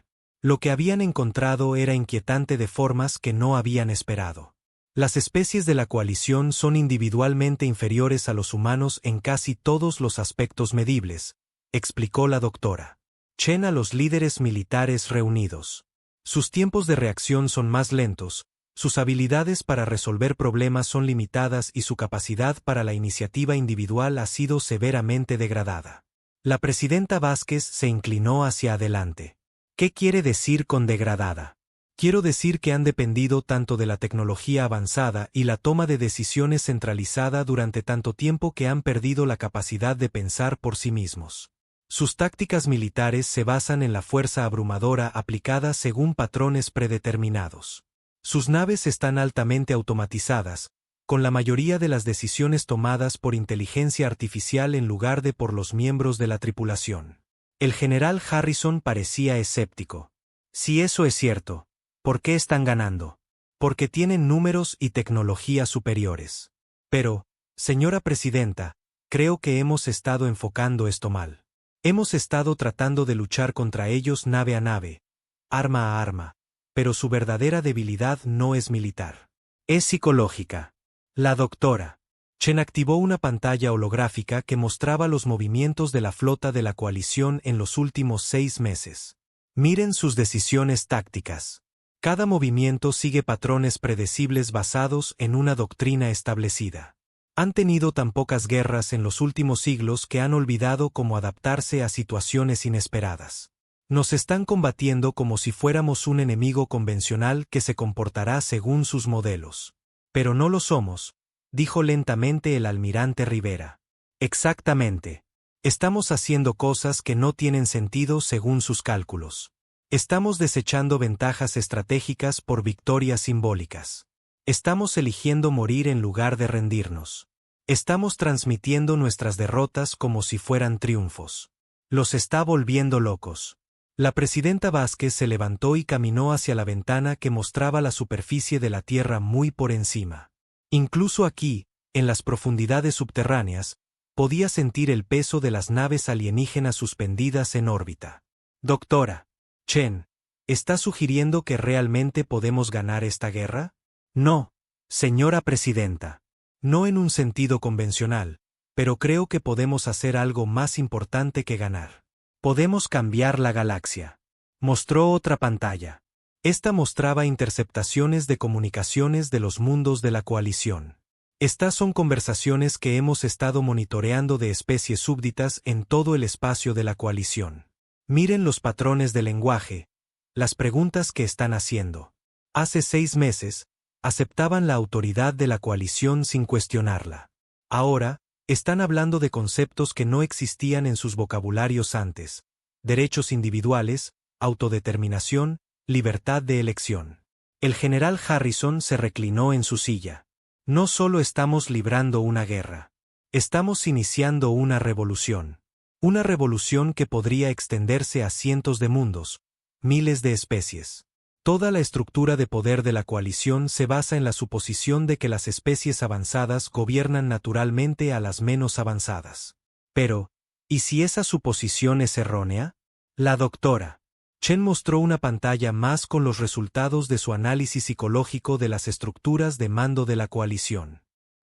Lo que habían encontrado era inquietante de formas que no habían esperado. Las especies de la coalición son individualmente inferiores a los humanos en casi todos los aspectos medibles, explicó la doctora Chen a los líderes militares reunidos. Sus tiempos de reacción son más lentos, sus habilidades para resolver problemas son limitadas y su capacidad para la iniciativa individual ha sido severamente degradada. La presidenta Vázquez se inclinó hacia adelante. ¿Qué quiere decir con degradada? Quiero decir que han dependido tanto de la tecnología avanzada y la toma de decisiones centralizada durante tanto tiempo que han perdido la capacidad de pensar por sí mismos. Sus tácticas militares se basan en la fuerza abrumadora aplicada según patrones predeterminados. Sus naves están altamente automatizadas, con la mayoría de las decisiones tomadas por inteligencia artificial en lugar de por los miembros de la tripulación. El general Harrison parecía escéptico. Si eso es cierto, ¿por qué están ganando? Porque tienen números y tecnología superiores. Pero, señora presidenta, creo que hemos estado enfocando esto mal. Hemos estado tratando de luchar contra ellos nave a nave, arma a arma, pero su verdadera debilidad no es militar. Es psicológica. La doctora Chen activó una pantalla holográfica que mostraba los movimientos de la flota de la coalición en los últimos 6 meses. Miren sus decisiones tácticas. Cada movimiento sigue patrones predecibles basados en una doctrina establecida. Han tenido tan pocas guerras en los últimos siglos que han olvidado cómo adaptarse a situaciones inesperadas. Nos están combatiendo como si fuéramos un enemigo convencional que se comportará según sus modelos. Pero no lo somos, dijo lentamente el almirante Rivera. Exactamente. Estamos haciendo cosas que no tienen sentido según sus cálculos. Estamos desechando ventajas estratégicas por victorias simbólicas. Estamos eligiendo morir en lugar de rendirnos. Estamos transmitiendo nuestras derrotas como si fueran triunfos. Los está volviendo locos. La presidenta Vázquez se levantó y caminó hacia la ventana que mostraba la superficie de la Tierra muy por encima. Incluso aquí, en las profundidades subterráneas, podía sentir el peso de las naves alienígenas suspendidas en órbita. Doctora Chen, ¿está sugiriendo que realmente podemos ganar esta guerra? No, señora presidenta. No en un sentido convencional, pero creo que podemos hacer algo más importante que ganar. Podemos cambiar la galaxia. Mostró otra pantalla. Esta mostraba interceptaciones de comunicaciones de los mundos de la coalición. Estas son conversaciones que hemos estado monitoreando de especies súbditas en todo el espacio de la coalición. Miren los patrones de lenguaje, las preguntas que están haciendo. Hace 6 meses, aceptaban la autoridad de la coalición sin cuestionarla. Ahora, están hablando de conceptos que no existían en sus vocabularios antes: derechos individuales, autodeterminación, libertad de elección. El general Harrison se reclinó en su silla. No solo estamos librando una guerra. Estamos iniciando una revolución. Una revolución que podría extenderse a cientos de mundos, miles de especies. Toda la estructura de poder de la coalición se basa en la suposición de que las especies avanzadas gobiernan naturalmente a las menos avanzadas. Pero, ¿y si esa suposición es errónea? La doctora Chen mostró una pantalla más con los resultados de su análisis psicológico de las estructuras de mando de la coalición.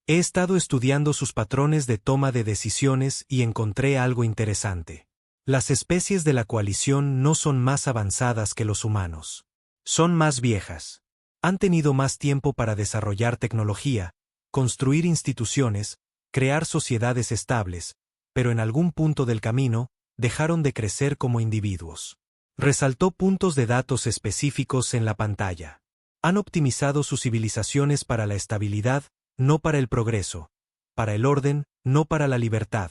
He estado estudiando sus patrones de toma de decisiones y encontré algo interesante. Las especies de la coalición no son más avanzadas que los humanos. Son más viejas. Han tenido más tiempo para desarrollar tecnología, construir instituciones, crear sociedades estables, pero en algún punto del camino, dejaron de crecer como individuos. Resaltó puntos de datos específicos en la pantalla. Han optimizado sus civilizaciones para la estabilidad, no para el progreso, para el orden, no para la libertad,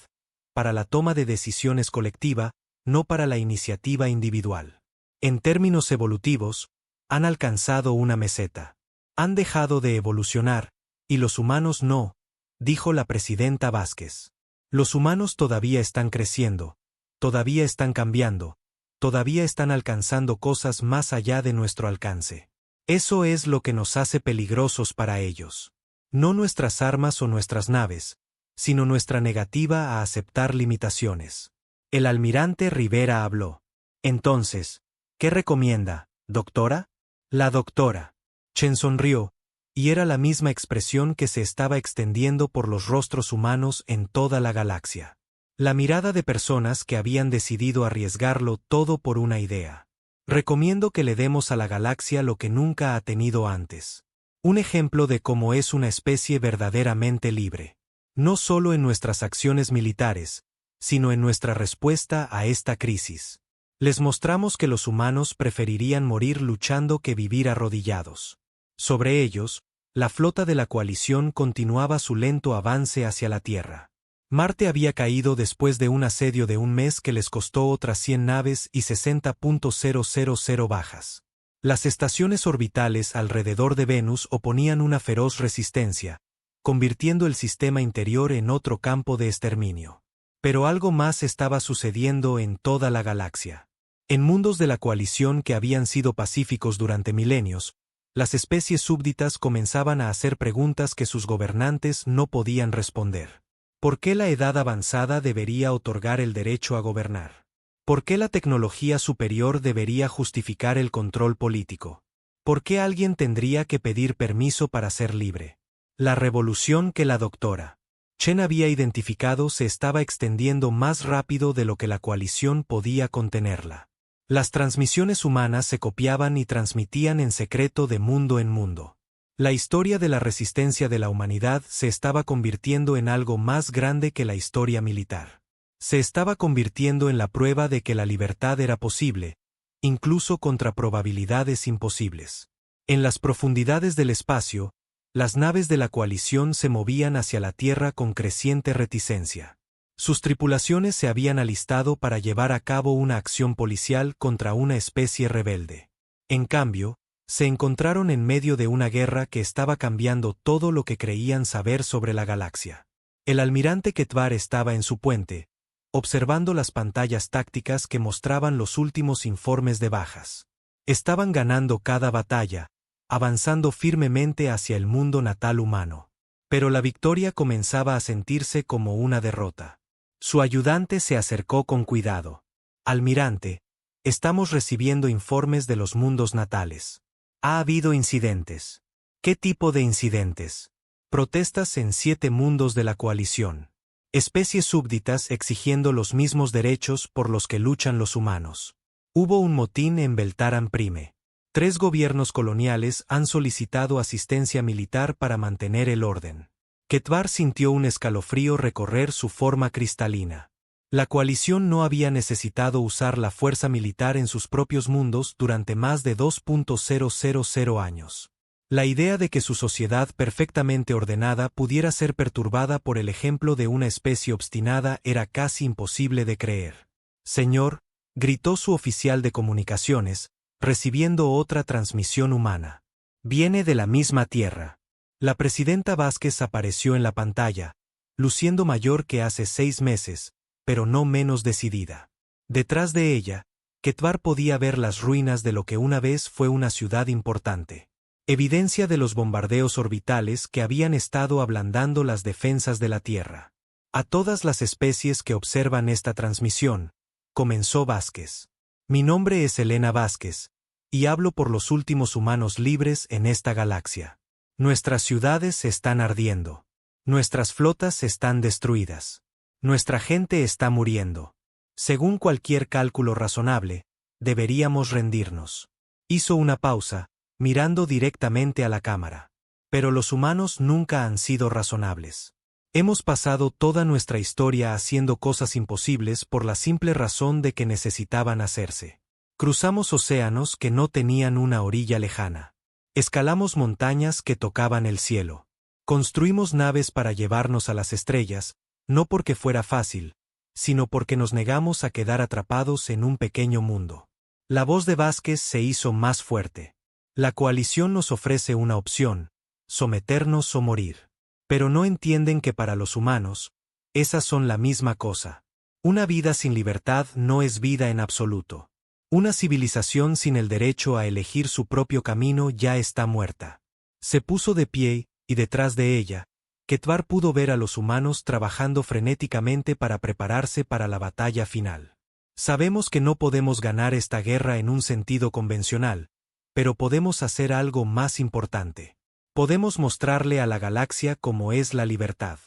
para la toma de decisiones colectiva, no para la iniciativa individual. En términos evolutivos, han alcanzado una meseta. Han dejado de evolucionar, y los humanos no, dijo la presidenta Vázquez. Los humanos todavía están creciendo, todavía están cambiando, todavía están alcanzando cosas más allá de nuestro alcance. Eso es lo que nos hace peligrosos para ellos. No nuestras armas o nuestras naves, sino nuestra negativa a aceptar limitaciones. El almirante Rivera habló. Entonces, ¿qué recomienda, doctora? La doctora Chen sonrió, y era la misma expresión que se estaba extendiendo por los rostros humanos en toda la galaxia. La mirada de personas que habían decidido arriesgarlo todo por una idea. Recomiendo que le demos a la galaxia lo que nunca ha tenido antes. Un ejemplo de cómo es una especie verdaderamente libre. No solo en nuestras acciones militares, sino en nuestra respuesta a esta crisis. Les mostramos que los humanos preferirían morir luchando que vivir arrodillados. Sobre ellos, la flota de la coalición continuaba su lento avance hacia la Tierra. Marte había caído después de un asedio de un mes que les costó otras 100 naves y 60.000 bajas. Las estaciones orbitales alrededor de Venus oponían una feroz resistencia, convirtiendo el sistema interior en otro campo de exterminio. Pero algo más estaba sucediendo en toda la galaxia. En mundos de la coalición que habían sido pacíficos durante milenios, las especies súbditas comenzaban a hacer preguntas que sus gobernantes no podían responder. ¿Por qué la edad avanzada debería otorgar el derecho a gobernar? ¿Por qué la tecnología superior debería justificar el control político? ¿Por qué alguien tendría que pedir permiso para ser libre? La revolución que la doctora Chen había identificado se estaba extendiendo más rápido de lo que la coalición podía contenerla. Las transmisiones humanas se copiaban y transmitían en secreto de mundo en mundo. La historia de la resistencia de la humanidad se estaba convirtiendo en algo más grande que la historia militar. Se estaba convirtiendo en la prueba de que la libertad era posible, incluso contra probabilidades imposibles. En las profundidades del espacio, las naves de la coalición se movían hacia la Tierra con creciente reticencia. Sus tripulaciones se habían alistado para llevar a cabo una acción policial contra una especie rebelde. En cambio, se encontraron en medio de una guerra que estaba cambiando todo lo que creían saber sobre la galaxia. El almirante Ketvar estaba en su puente, observando las pantallas tácticas que mostraban los últimos informes de bajas. Estaban ganando cada batalla, avanzando firmemente hacia el mundo natal humano. Pero la victoria comenzaba a sentirse como una derrota. Su ayudante se acercó con cuidado. Almirante, estamos recibiendo informes de los mundos natales. Ha habido incidentes. ¿Qué tipo de incidentes? Protestas en 7 mundos de la coalición. Especies súbditas exigiendo los mismos derechos por los que luchan los humanos. Hubo un motín en Beltaran Prime. 3 gobiernos coloniales han solicitado asistencia militar para mantener el orden. Ketvar sintió un escalofrío recorrer su forma cristalina. La coalición no había necesitado usar la fuerza militar en sus propios mundos durante más de 2.000 años. La idea de que su sociedad perfectamente ordenada pudiera ser perturbada por el ejemplo de una especie obstinada era casi imposible de creer. Señor, gritó su oficial de comunicaciones, recibiendo otra transmisión humana. Viene de la misma tierra. La presidenta Vázquez apareció en la pantalla, luciendo mayor que hace 6 meses, pero no menos decidida. Detrás de ella, Ketvar podía ver las ruinas de lo que una vez fue una ciudad importante. Evidencia de los bombardeos orbitales que habían estado ablandando las defensas de la Tierra. A todas las especies que observan esta transmisión, comenzó Vázquez. Mi nombre es Elena Vázquez, y hablo por los últimos humanos libres en esta galaxia. Nuestras ciudades están ardiendo. Nuestras flotas están destruidas. Nuestra gente está muriendo. Según cualquier cálculo razonable, deberíamos rendirnos. Hizo una pausa, mirando directamente a la cámara. Pero los humanos nunca han sido razonables. Hemos pasado toda nuestra historia haciendo cosas imposibles por la simple razón de que necesitaban hacerse. Cruzamos océanos que no tenían una orilla lejana. Escalamos montañas que tocaban el cielo. Construimos naves para llevarnos a las estrellas, no porque fuera fácil, sino porque nos negamos a quedar atrapados en un pequeño mundo. La voz de Vázquez se hizo más fuerte. La coalición nos ofrece una opción: someternos o morir. Pero no entienden que para los humanos, esas son la misma cosa. Una vida sin libertad no es vida en absoluto. Una civilización sin el derecho a elegir su propio camino ya está muerta. Se puso de pie, y detrás de ella, Ketvar pudo ver a los humanos trabajando frenéticamente para prepararse para la batalla final. Sabemos que no podemos ganar esta guerra en un sentido convencional, pero podemos hacer algo más importante. Podemos mostrarle a la galaxia cómo es la libertad.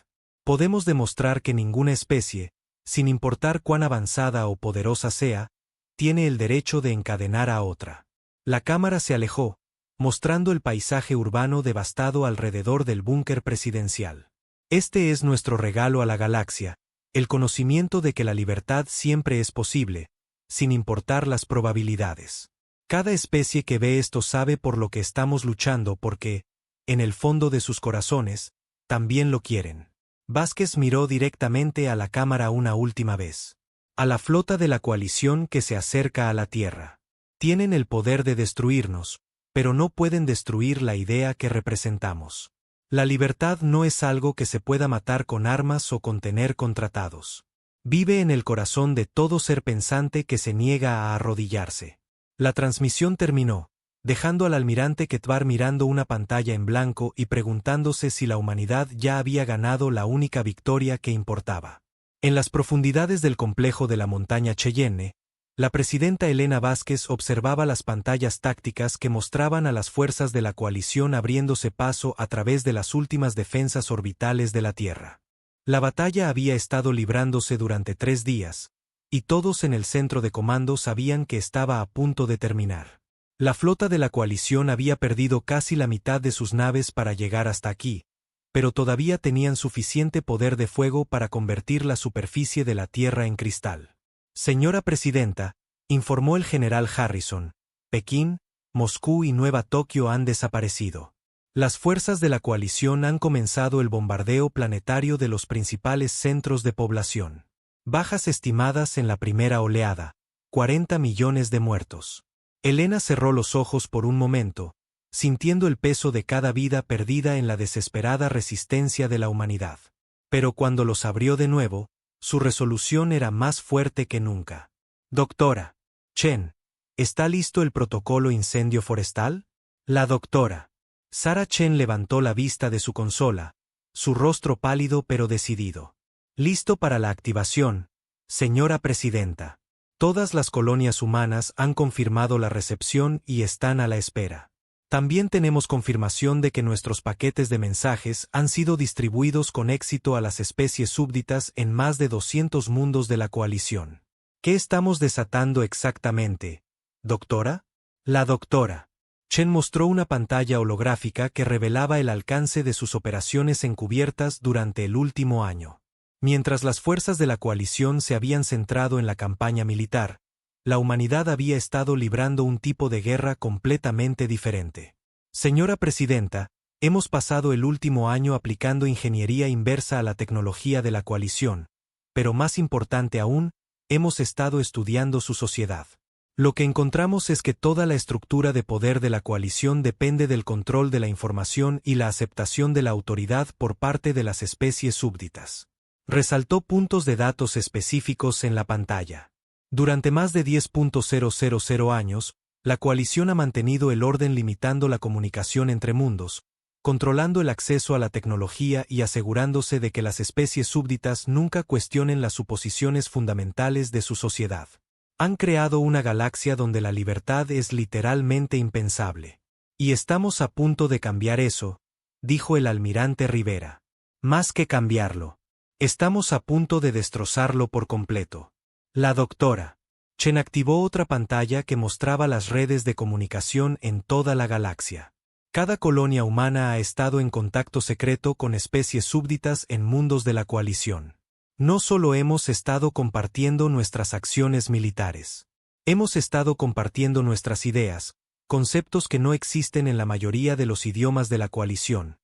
Podemos demostrar que ninguna especie, sin importar cuán avanzada o poderosa sea, tiene el derecho de encadenar a otra. La cámara se alejó, mostrando el paisaje urbano devastado alrededor del búnker presidencial. Este es nuestro regalo a la galaxia, el conocimiento de que la libertad siempre es posible, sin importar las probabilidades. Cada especie que ve esto sabe por lo que estamos luchando porque, en el fondo de sus corazones, también lo quieren. Vázquez miró directamente a la cámara una última vez. A la flota de la coalición que se acerca a la Tierra. Tienen el poder de destruirnos, pero no pueden destruir la idea que representamos. La libertad no es algo que se pueda matar con armas o contener con tratados. Vive en el corazón de todo ser pensante que se niega a arrodillarse. La transmisión terminó, dejando al almirante Ketvar mirando una pantalla en blanco y preguntándose si la humanidad ya había ganado la única victoria que importaba. En las profundidades del complejo de la montaña Cheyenne, la presidenta Elena Vázquez observaba las pantallas tácticas que mostraban a las fuerzas de la coalición abriéndose paso a través de las últimas defensas orbitales de la Tierra. La batalla había estado librándose durante 3 días, y todos en el centro de comando sabían que estaba a punto de terminar. La flota de la coalición había perdido casi la mitad de sus naves para llegar hasta aquí, pero todavía tenían suficiente poder de fuego para convertir la superficie de la Tierra en cristal. Señora Presidenta, informó el general Harrison, Pekín, Moscú y Nueva Tokio han desaparecido. Las fuerzas de la coalición han comenzado el bombardeo planetario de los principales centros de población. Bajas estimadas en la primera oleada, 40 millones de muertos. Elena cerró los ojos por un momento, sintiendo el peso de cada vida perdida en la desesperada resistencia de la humanidad. Pero cuando los abrió de nuevo, su resolución era más fuerte que nunca. Doctora Chen, ¿está listo el protocolo incendio forestal? La doctora Sarah Chen levantó la vista de su consola, su rostro pálido pero decidido. Listo para la activación, señora presidenta. Todas las colonias humanas han confirmado la recepción y están a la espera. También tenemos confirmación de que nuestros paquetes de mensajes han sido distribuidos con éxito a las especies súbditas en más de 200 mundos de la coalición. ¿Qué estamos desatando exactamente, doctora? La doctora Chen mostró una pantalla holográfica que revelaba el alcance de sus operaciones encubiertas durante el último año. Mientras las fuerzas de la coalición se habían centrado en la campaña militar, la humanidad había estado librando un tipo de guerra completamente diferente. Señora presidenta, hemos pasado el último año aplicando ingeniería inversa a la tecnología de la coalición, pero más importante aún, hemos estado estudiando su sociedad. Lo que encontramos es que toda la estructura de poder de la coalición depende del control de la información y la aceptación de la autoridad por parte de las especies súbditas. Resaltó puntos de datos específicos en la pantalla. Durante más de 10.000 años, la coalición ha mantenido el orden limitando la comunicación entre mundos, controlando el acceso a la tecnología y asegurándose de que las especies súbditas nunca cuestionen las suposiciones fundamentales de su sociedad. Han creado una galaxia donde la libertad es literalmente impensable. Y estamos a punto de cambiar eso, dijo el almirante Rivera. Más que cambiarlo, estamos a punto de destrozarlo por completo. La doctora Chen activó otra pantalla que mostraba las redes de comunicación en toda la galaxia. Cada colonia humana ha estado en contacto secreto con especies súbditas en mundos de la coalición. No solo hemos estado compartiendo nuestras acciones militares. Hemos estado compartiendo nuestras ideas, conceptos que no existen en la mayoría de los idiomas de la coalición.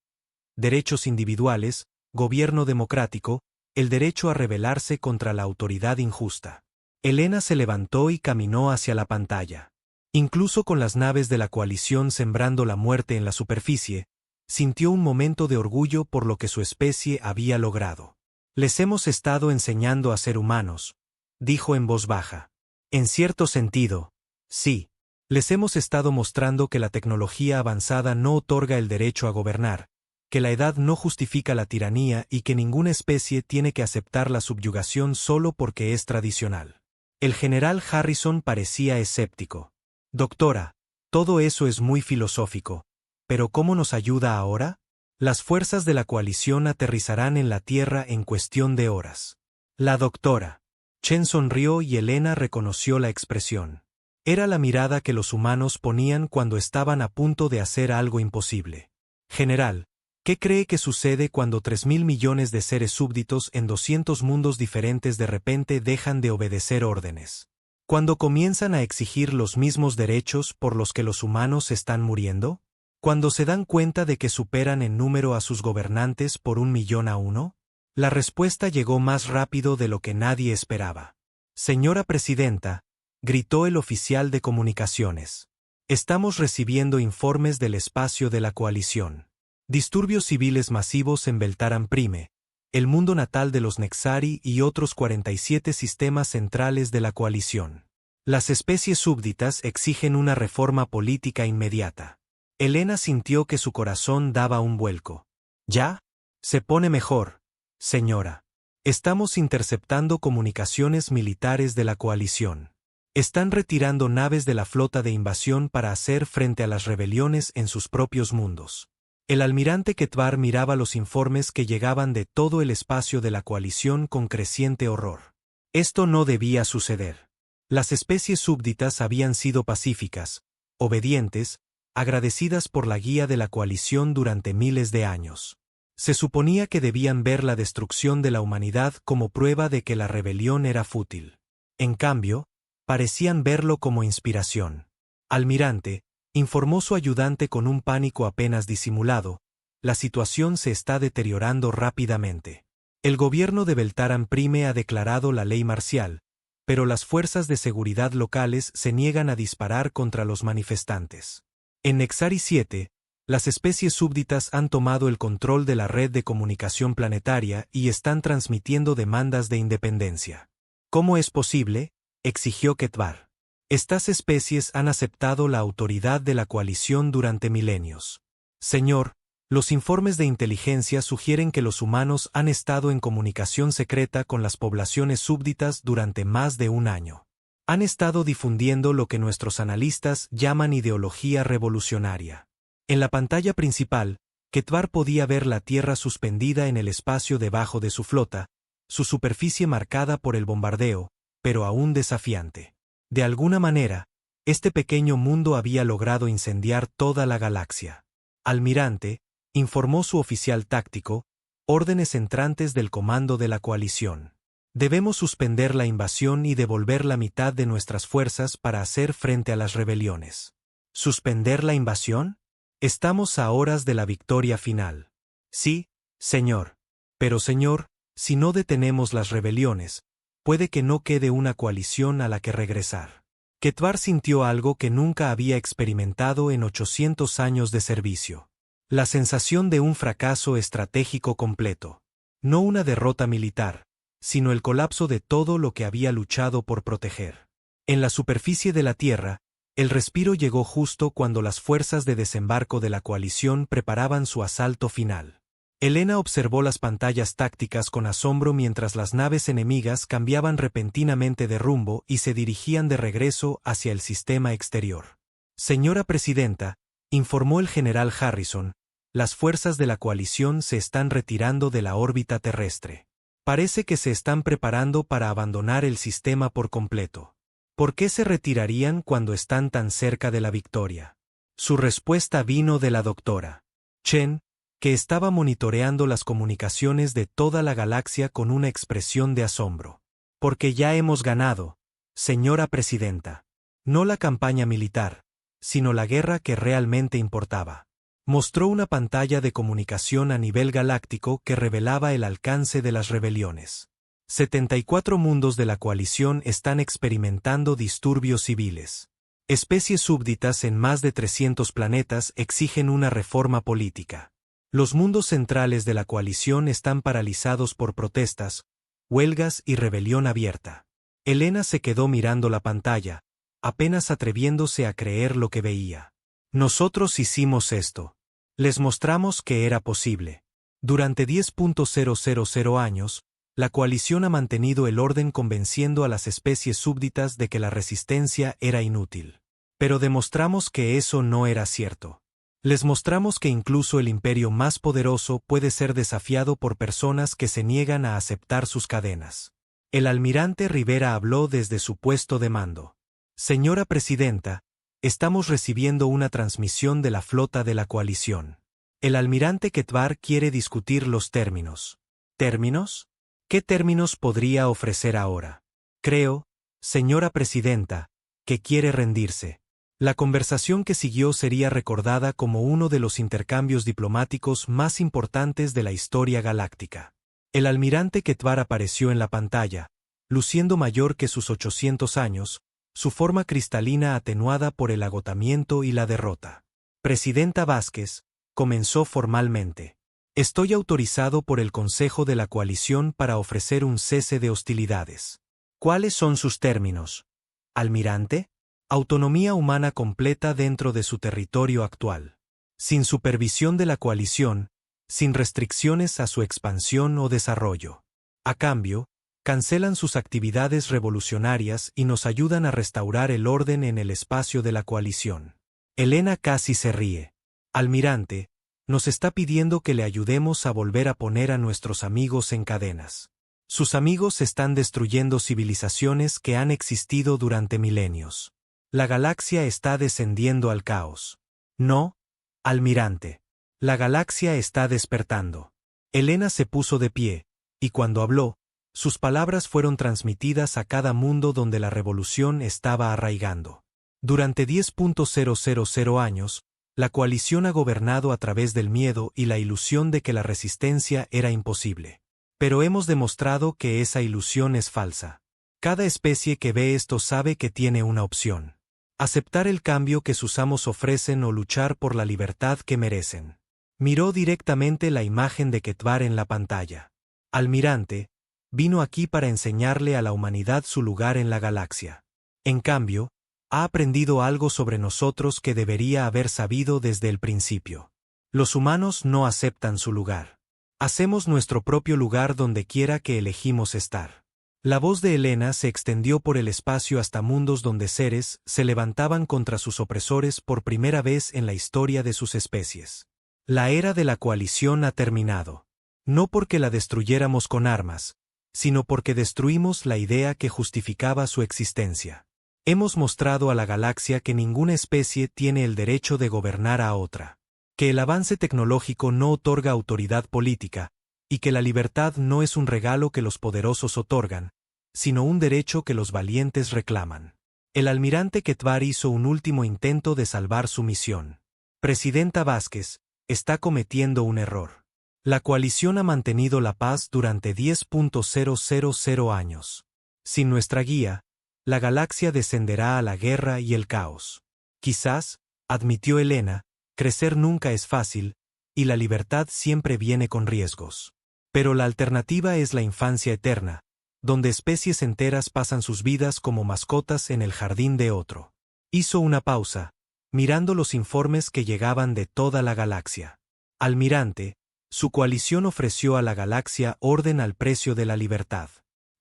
Derechos individuales, gobierno democrático, el derecho a rebelarse contra la autoridad injusta. Elena se levantó y caminó hacia la pantalla. Incluso con las naves de la coalición sembrando la muerte en la superficie, sintió un momento de orgullo por lo que su especie había logrado. Les hemos estado enseñando a ser humanos, dijo en voz baja. En cierto sentido, sí. Les hemos estado mostrando que la tecnología avanzada no otorga el derecho a gobernar, que la edad no justifica la tiranía y que ninguna especie tiene que aceptar la subyugación solo porque es tradicional. El general Harrison parecía escéptico. Doctora, todo eso es muy filosófico, pero ¿cómo nos ayuda ahora? Las fuerzas de la coalición aterrizarán en la Tierra en cuestión de horas. La doctora Chen sonrió y Elena reconoció la expresión. Era la mirada que los humanos ponían cuando estaban a punto de hacer algo imposible. General, ¿qué cree que sucede cuando 3.000 millones de seres súbditos en 200 mundos diferentes de repente dejan de obedecer órdenes? ¿Cuando comienzan a exigir los mismos derechos por los que los humanos están muriendo? ¿Cuando se dan cuenta de que superan en número a sus gobernantes por 1.000.000 a 1? La respuesta llegó más rápido de lo que nadie esperaba. Señora presidenta, gritó el oficial de comunicaciones. Estamos recibiendo informes del espacio de la coalición. Disturbios civiles masivos en Beltaran Prime, el mundo natal de los Nexari y otros 47 sistemas centrales de la coalición. Las especies súbditas exigen una reforma política inmediata. Elena sintió que su corazón daba un vuelco. ¿Ya? Se pone mejor, señora. Estamos interceptando comunicaciones militares de la coalición. Están retirando naves de la flota de invasión para hacer frente a las rebeliones en sus propios mundos. El almirante Ketvar miraba los informes que llegaban de todo el espacio de la coalición con creciente horror. Esto no debía suceder. Las especies súbditas habían sido pacíficas, obedientes, agradecidas por la guía de la coalición durante miles de años. Se suponía que debían ver la destrucción de la humanidad como prueba de que la rebelión era fútil. En cambio, parecían verlo como inspiración. Almirante, informó su ayudante con un pánico apenas disimulado. La situación se está deteriorando rápidamente. El gobierno de Beltaran Prime ha declarado la ley marcial, pero las fuerzas de seguridad locales se niegan a disparar contra los manifestantes. En Nexari 7, las especies súbditas han tomado el control de la red de comunicación planetaria y están transmitiendo demandas de independencia. ¿Cómo es posible?, exigió Ketvar. Estas especies han aceptado la autoridad de la coalición durante milenios. Señor, los informes de inteligencia sugieren que los humanos han estado en comunicación secreta con las poblaciones súbditas durante más de un año. Han estado difundiendo lo que nuestros analistas llaman ideología revolucionaria. En la pantalla principal, Ketvar podía ver la Tierra suspendida en el espacio debajo de su flota, su superficie marcada por el bombardeo, pero aún desafiante. De alguna manera, este pequeño mundo había logrado incendiar toda la galaxia. Almirante, informó su oficial táctico, órdenes entrantes del comando de la coalición. Debemos suspender la invasión y devolver la mitad de nuestras fuerzas para hacer frente a las rebeliones. ¿Suspender la invasión? Estamos a horas de la victoria final. Sí, señor. Pero señor, si no detenemos las rebeliones, puede que no quede una coalición a la que regresar. Ketvar sintió algo que nunca había experimentado en 800 años de servicio. La sensación de un fracaso estratégico completo. No una derrota militar, sino el colapso de todo lo que había luchado por proteger. En la superficie de la Tierra, el respiro llegó justo cuando las fuerzas de desembarco de la coalición preparaban su asalto final. Elena observó las pantallas tácticas con asombro mientras las naves enemigas cambiaban repentinamente de rumbo y se dirigían de regreso hacia el sistema exterior. Señora Presidenta, informó el general Harrison, las fuerzas de la coalición se están retirando de la órbita terrestre. Parece que se están preparando para abandonar el sistema por completo. ¿Por qué se retirarían cuando están tan cerca de la victoria? Su respuesta vino de la doctora Chen, que estaba monitoreando las comunicaciones de toda la galaxia con una expresión de asombro. Porque ya hemos ganado, señora Presidenta. No la campaña militar, sino la guerra que realmente importaba. Mostró una pantalla de comunicación a nivel galáctico que revelaba el alcance de las rebeliones. 74 mundos de la coalición están experimentando disturbios civiles. Especies súbditas en más de 300 planetas exigen una reforma política. Los mundos centrales de la coalición están paralizados por protestas, huelgas y rebelión abierta. Elena se quedó mirando la pantalla, apenas atreviéndose a creer lo que veía. Nosotros hicimos esto. Les mostramos que era posible. Durante 10.000 años, la coalición ha mantenido el orden convenciendo a las especies súbditas de que la resistencia era inútil. Pero demostramos que eso no era cierto. Les mostramos que incluso el imperio más poderoso puede ser desafiado por personas que se niegan a aceptar sus cadenas. El almirante Rivera habló desde su puesto de mando. Señora Presidenta, estamos recibiendo una transmisión de la flota de la coalición. El almirante Ketvar quiere discutir los términos. ¿Términos? ¿Qué términos podría ofrecer ahora? Creo, señora Presidenta, que quiere rendirse. La conversación que siguió sería recordada como uno de los intercambios diplomáticos más importantes de la historia galáctica. El almirante Ketvar apareció en la pantalla, luciendo mayor que sus 800 años, su forma cristalina atenuada por el agotamiento y la derrota. Presidenta Vázquez, comenzó formalmente. Estoy autorizado por el Consejo de la Coalición para ofrecer un cese de hostilidades. ¿Cuáles son sus términos? Almirante, autonomía humana completa dentro de su territorio actual. Sin supervisión de la coalición, sin restricciones a su expansión o desarrollo. A cambio, cancelan sus actividades revolucionarias y nos ayudan a restaurar el orden en el espacio de la coalición. Elena casi se ríe. Almirante, nos está pidiendo que le ayudemos a volver a poner a nuestros amigos en cadenas. Sus amigos están destruyendo civilizaciones que han existido durante milenios. La galaxia está descendiendo al caos. No, almirante. La galaxia está despertando. Elena se puso de pie, y cuando habló, sus palabras fueron transmitidas a cada mundo donde la revolución estaba arraigando. Durante 10.000 años, la coalición ha gobernado a través del miedo y la ilusión de que la resistencia era imposible. Pero hemos demostrado que esa ilusión es falsa. Cada especie que ve esto sabe que tiene una opción: aceptar el cambio que sus amos ofrecen o luchar por la libertad que merecen. Miró directamente la imagen de Ketvar en la pantalla. Almirante, vino aquí para enseñarle a la humanidad su lugar en la galaxia. En cambio, ha aprendido algo sobre nosotros que debería haber sabido desde el principio. Los humanos no aceptan su lugar. Hacemos nuestro propio lugar donde quiera que elegimos estar. La voz de Elena se extendió por el espacio hasta mundos donde seres se levantaban contra sus opresores por primera vez en la historia de sus especies. La era de la coalición ha terminado. No porque la destruyéramos con armas, sino porque destruimos la idea que justificaba su existencia. Hemos mostrado a la galaxia que ninguna especie tiene el derecho de gobernar a otra, que el avance tecnológico no otorga autoridad política, y que la libertad no es un regalo que los poderosos otorgan, sino un derecho que los valientes reclaman. El almirante Ketvar hizo un último intento de salvar su misión. Presidenta Vázquez, está cometiendo un error. La coalición ha mantenido la paz durante 10.000 años. Sin nuestra guía, la galaxia descenderá a la guerra y el caos. Quizás, admitió Elena, crecer nunca es fácil, y la libertad siempre viene con riesgos. Pero la alternativa es la infancia eterna, donde especies enteras pasan sus vidas como mascotas en el jardín de otro. Hizo una pausa, mirando los informes que llegaban de toda la galaxia. Almirante, su coalición ofreció a la galaxia orden al precio de la libertad.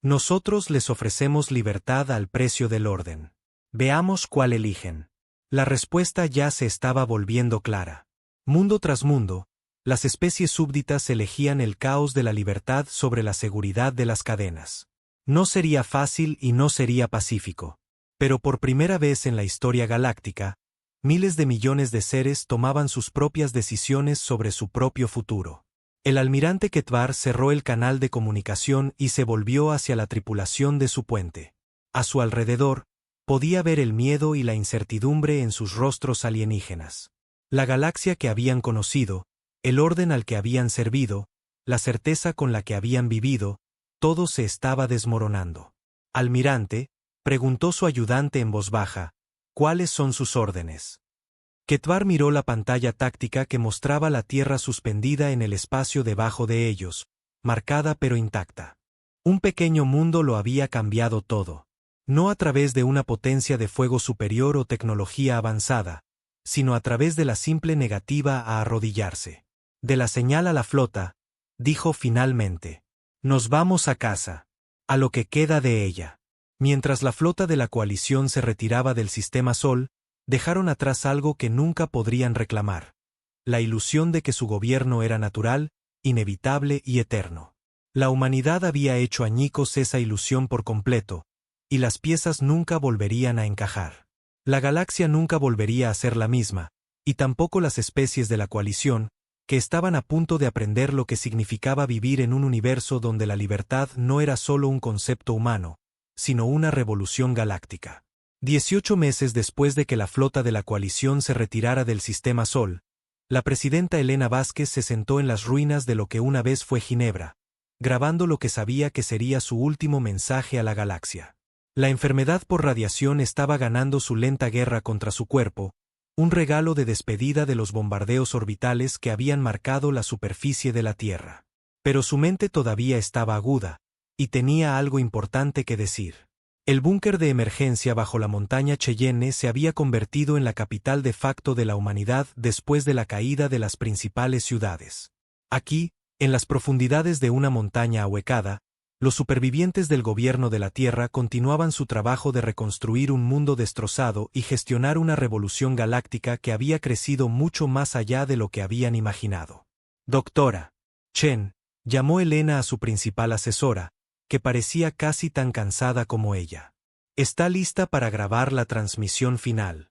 Nosotros les ofrecemos libertad al precio del orden. Veamos cuál eligen. La respuesta ya se estaba volviendo clara. Mundo tras mundo, las especies súbditas elegían el caos de la libertad sobre la seguridad de las cadenas. No sería fácil y no sería pacífico. Pero por primera vez en la historia galáctica, miles de millones de seres tomaban sus propias decisiones sobre su propio futuro. El almirante Ketvar cerró el canal de comunicación y se volvió hacia la tripulación de su puente. A su alrededor, podía ver el miedo y la incertidumbre en sus rostros alienígenas. La galaxia que habían conocido, el orden al que habían servido, la certeza con la que habían vivido, todo se estaba desmoronando. Almirante, preguntó su ayudante en voz baja, ¿cuáles son sus órdenes? Ketvar miró la pantalla táctica que mostraba la Tierra suspendida en el espacio debajo de ellos, marcada pero intacta. Un pequeño mundo lo había cambiado todo. No a través de una potencia de fuego superior o tecnología avanzada, sino a través de la simple negativa a arrodillarse. De la señal a la flota, dijo finalmente: nos vamos a casa. A lo que queda de ella. Mientras la flota de la coalición se retiraba del sistema Sol, dejaron atrás algo que nunca podrían reclamar: la ilusión de que su gobierno era natural, inevitable y eterno. La humanidad había hecho añicos esa ilusión por completo, y las piezas nunca volverían a encajar. La galaxia nunca volvería a ser la misma, y tampoco las especies de la coalición, que estaban a punto de aprender lo que significaba vivir en un universo donde la libertad no era solo un concepto humano, sino una revolución galáctica. 18 meses después de que la flota de la coalición se retirara del sistema Sol, la presidenta Elena Vázquez se sentó en las ruinas de lo que una vez fue Ginebra, grabando lo que sabía que sería su último mensaje a la galaxia. La enfermedad por radiación estaba ganando su lenta guerra contra su cuerpo, un regalo de despedida de los bombardeos orbitales que habían marcado la superficie de la Tierra. Pero su mente todavía estaba aguda, y tenía algo importante que decir. El búnker de emergencia bajo la montaña Cheyenne se había convertido en la capital de facto de la humanidad después de la caída de las principales ciudades. Aquí, en las profundidades de una montaña ahuecada, los supervivientes del gobierno de la Tierra continuaban su trabajo de reconstruir un mundo destrozado y gestionar una revolución galáctica que había crecido mucho más allá de lo que habían imaginado. Doctora Chen, llamó Elena a su principal asesora, que parecía casi tan cansada como ella. ¿Está lista para grabar la transmisión final?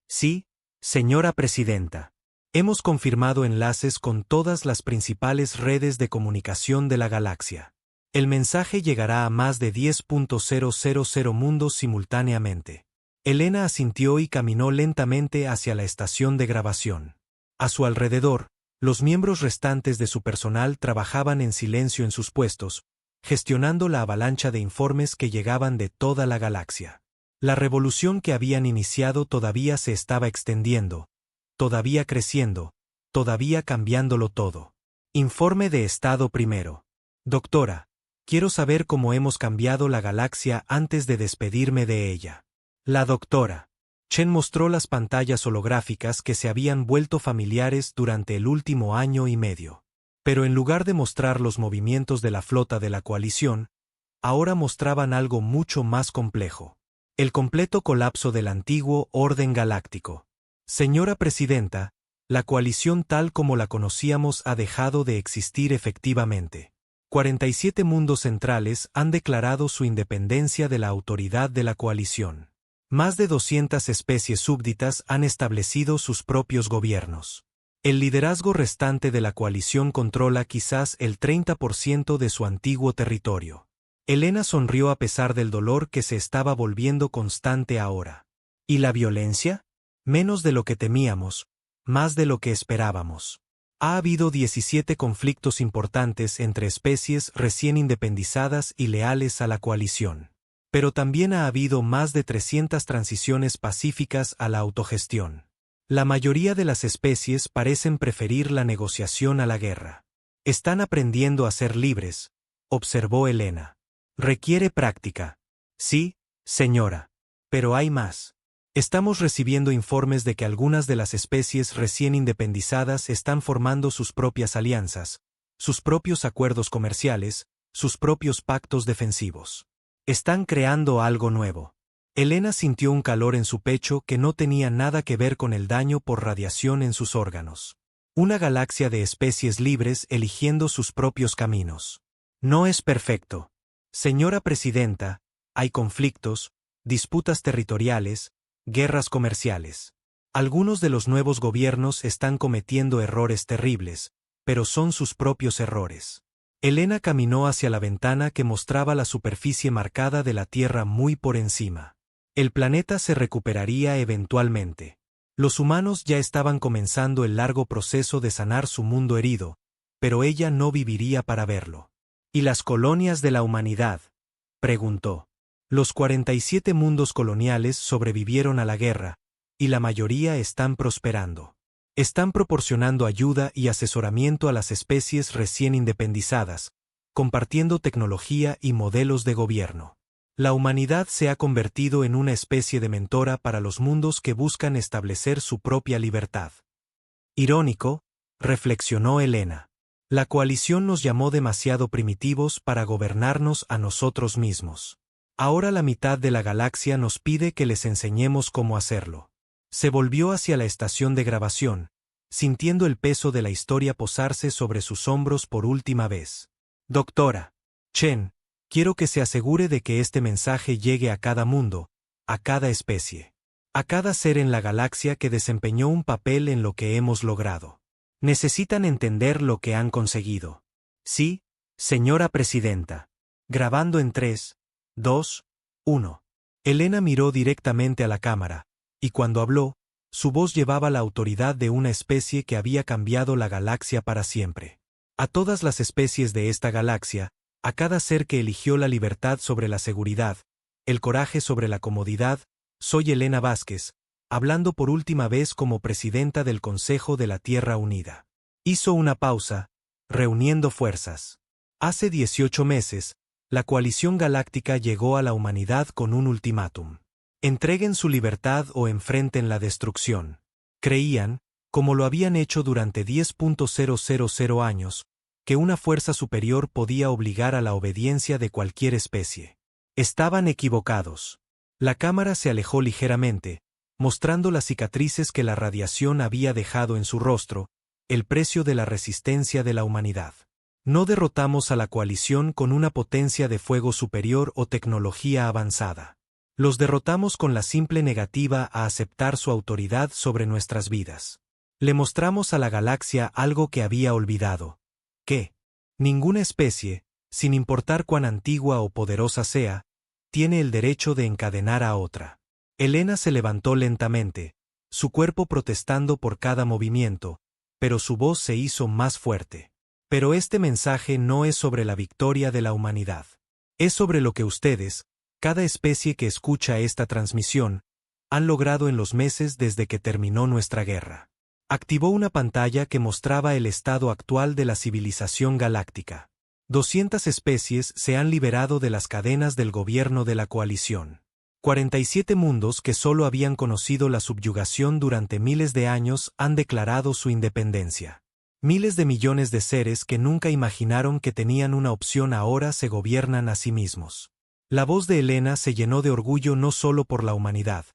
Sí, señora presidenta. Hemos confirmado enlaces con todas las principales redes de comunicación de la galaxia. El mensaje llegará a más de 10.000 mundos simultáneamente. Elena asintió y caminó lentamente hacia la estación de grabación. A su alrededor, los miembros restantes de su personal trabajaban en silencio en sus puestos, gestionando la avalancha de informes que llegaban de toda la galaxia. La revolución que habían iniciado todavía se estaba extendiendo, todavía creciendo, todavía cambiándolo todo. Informe de estado primero. Doctora, quiero saber cómo hemos cambiado la galaxia antes de despedirme de ella. La doctora Chen mostró las pantallas holográficas que se habían vuelto familiares durante el último año y medio. Pero en lugar de mostrar los movimientos de la flota de la coalición, ahora mostraban algo mucho más complejo. El completo colapso del antiguo orden galáctico. Señora Presidenta, la coalición tal como la conocíamos ha dejado de existir efectivamente. 47 mundos centrales han declarado su independencia de la autoridad de la coalición. Más de 200 especies súbditas han establecido sus propios gobiernos. El liderazgo restante de la coalición controla quizás el 30% de su antiguo territorio. Elena sonrió a pesar del dolor que se estaba volviendo constante ahora. ¿Y la violencia? Menos de lo que temíamos, más de lo que esperábamos. Ha habido 17 conflictos importantes entre especies recién independizadas y leales a la coalición. Pero también ha habido más de 300 transiciones pacíficas a la autogestión. La mayoría de las especies parecen preferir la negociación a la guerra. Están aprendiendo a ser libres, observó Elena. Requiere práctica. Sí, señora. Pero hay más. Estamos recibiendo informes de que algunas de las especies recién independizadas están formando sus propias alianzas, sus propios acuerdos comerciales, sus propios pactos defensivos. Están creando algo nuevo. Elena sintió un calor en su pecho que no tenía nada que ver con el daño por radiación en sus órganos. Una galaxia de especies libres eligiendo sus propios caminos. No es perfecto. Señora Presidenta, hay conflictos, disputas territoriales, guerras comerciales. Algunos de los nuevos gobiernos están cometiendo errores terribles, pero son sus propios errores. Elena caminó hacia la ventana que mostraba la superficie marcada de la Tierra muy por encima. El planeta se recuperaría eventualmente. Los humanos ya estaban comenzando el largo proceso de sanar su mundo herido, pero ella no viviría para verlo. ¿Y las colonias de la humanidad?, preguntó. Los 47 mundos coloniales sobrevivieron a la guerra, y la mayoría están prosperando. Están proporcionando ayuda y asesoramiento a las especies recién independizadas, compartiendo tecnología y modelos de gobierno. La humanidad se ha convertido en una especie de mentora para los mundos que buscan establecer su propia libertad. Irónico, reflexionó Elena. La coalición nos llamó demasiado primitivos para gobernarnos a nosotros mismos. Ahora la mitad de la galaxia nos pide que les enseñemos cómo hacerlo. Se volvió hacia la estación de grabación, sintiendo el peso de la historia posarse sobre sus hombros por última vez. Doctora Chen, quiero que se asegure de que este mensaje llegue a cada mundo, a cada especie, a cada ser en la galaxia que desempeñó un papel en lo que hemos logrado. Necesitan entender lo que han conseguido. Sí, señora Presidenta. Grabando en 3, 2, 1. Elena miró directamente a la cámara, y cuando habló, su voz llevaba la autoridad de una especie que había cambiado la galaxia para siempre. A todas las especies de esta galaxia, a cada ser que eligió la libertad sobre la seguridad, el coraje sobre la comodidad, soy Elena Vázquez, hablando por última vez como presidenta del Consejo de la Tierra Unida. Hizo una pausa, reuniendo fuerzas. Hace 18 meses, la coalición galáctica llegó a la humanidad con un ultimátum. Entreguen su libertad o enfrenten la destrucción. Creían, como lo habían hecho durante 10.000 años, que una fuerza superior podía obligar a la obediencia de cualquier especie. Estaban equivocados. La cámara se alejó ligeramente, mostrando las cicatrices que la radiación había dejado en su rostro, el precio de la resistencia de la humanidad. No derrotamos a la coalición con una potencia de fuego superior o tecnología avanzada. Los derrotamos con la simple negativa a aceptar su autoridad sobre nuestras vidas. Le mostramos a la galaxia algo que había olvidado. Que ninguna especie, sin importar cuán antigua o poderosa sea, tiene el derecho de encadenar a otra. Elena se levantó lentamente, su cuerpo protestando por cada movimiento, pero su voz se hizo más fuerte. Pero este mensaje no es sobre la victoria de la humanidad. Es sobre lo que ustedes, cada especie que escucha esta transmisión, han logrado en los meses desde que terminó nuestra guerra. Activó una pantalla que mostraba el estado actual de la civilización galáctica. 200 especies se han liberado de las cadenas del gobierno de la coalición. 47 mundos que solo habían conocido la subyugación durante miles de años han declarado su independencia. Miles de millones de seres que nunca imaginaron que tenían una opción ahora se gobiernan a sí mismos. La voz de Elena se llenó de orgullo no solo por la humanidad,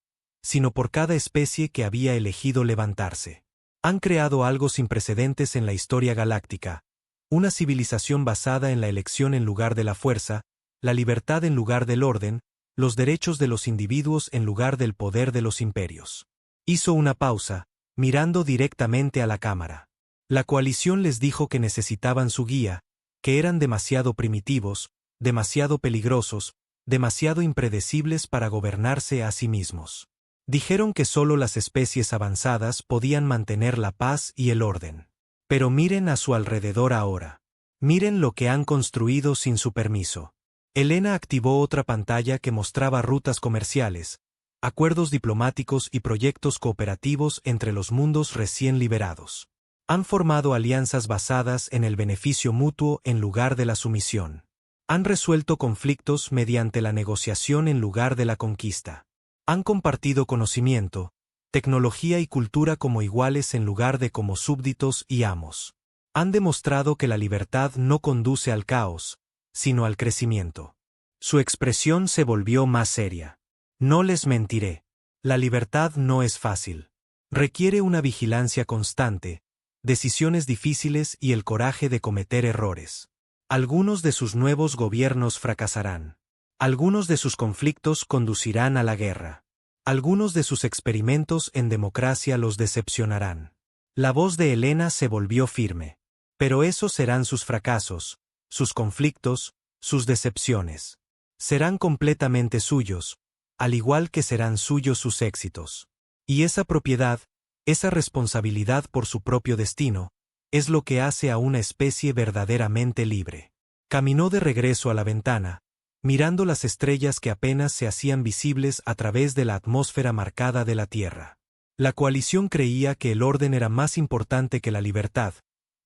sino por cada especie que había elegido levantarse. Han creado algo sin precedentes en la historia galáctica, una civilización basada en la elección en lugar de la fuerza, la libertad en lugar del orden, los derechos de los individuos en lugar del poder de los imperios. Hizo una pausa, mirando directamente a la cámara. La coalición les dijo que necesitaban su guía, que eran demasiado primitivos, demasiado peligrosos, demasiado impredecibles para gobernarse a sí mismos. Dijeron que solo las especies avanzadas podían mantener la paz y el orden. Pero miren a su alrededor ahora. Miren lo que han construido sin su permiso. Elena activó otra pantalla que mostraba rutas comerciales, acuerdos diplomáticos y proyectos cooperativos entre los mundos recién liberados. Han formado alianzas basadas en el beneficio mutuo en lugar de la sumisión. Han resuelto conflictos mediante la negociación en lugar de la conquista. Han compartido conocimiento, tecnología y cultura como iguales en lugar de como súbditos y amos. Han demostrado que la libertad no conduce al caos, sino al crecimiento. Su expresión se volvió más seria. No les mentiré. La libertad no es fácil. Requiere una vigilancia constante, decisiones difíciles y el coraje de cometer errores. Algunos de sus nuevos gobiernos fracasarán. Algunos de sus conflictos conducirán a la guerra. Algunos de sus experimentos en democracia los decepcionarán. La voz de Elena se volvió firme. Pero esos serán sus fracasos, sus conflictos, sus decepciones. Serán completamente suyos, al igual que serán suyos sus éxitos. Y esa propiedad, esa responsabilidad por su propio destino, es lo que hace a una especie verdaderamente libre. Caminó de regreso a la ventana, mirando las estrellas que apenas se hacían visibles a través de la atmósfera marcada de la Tierra. La coalición creía que el orden era más importante que la libertad,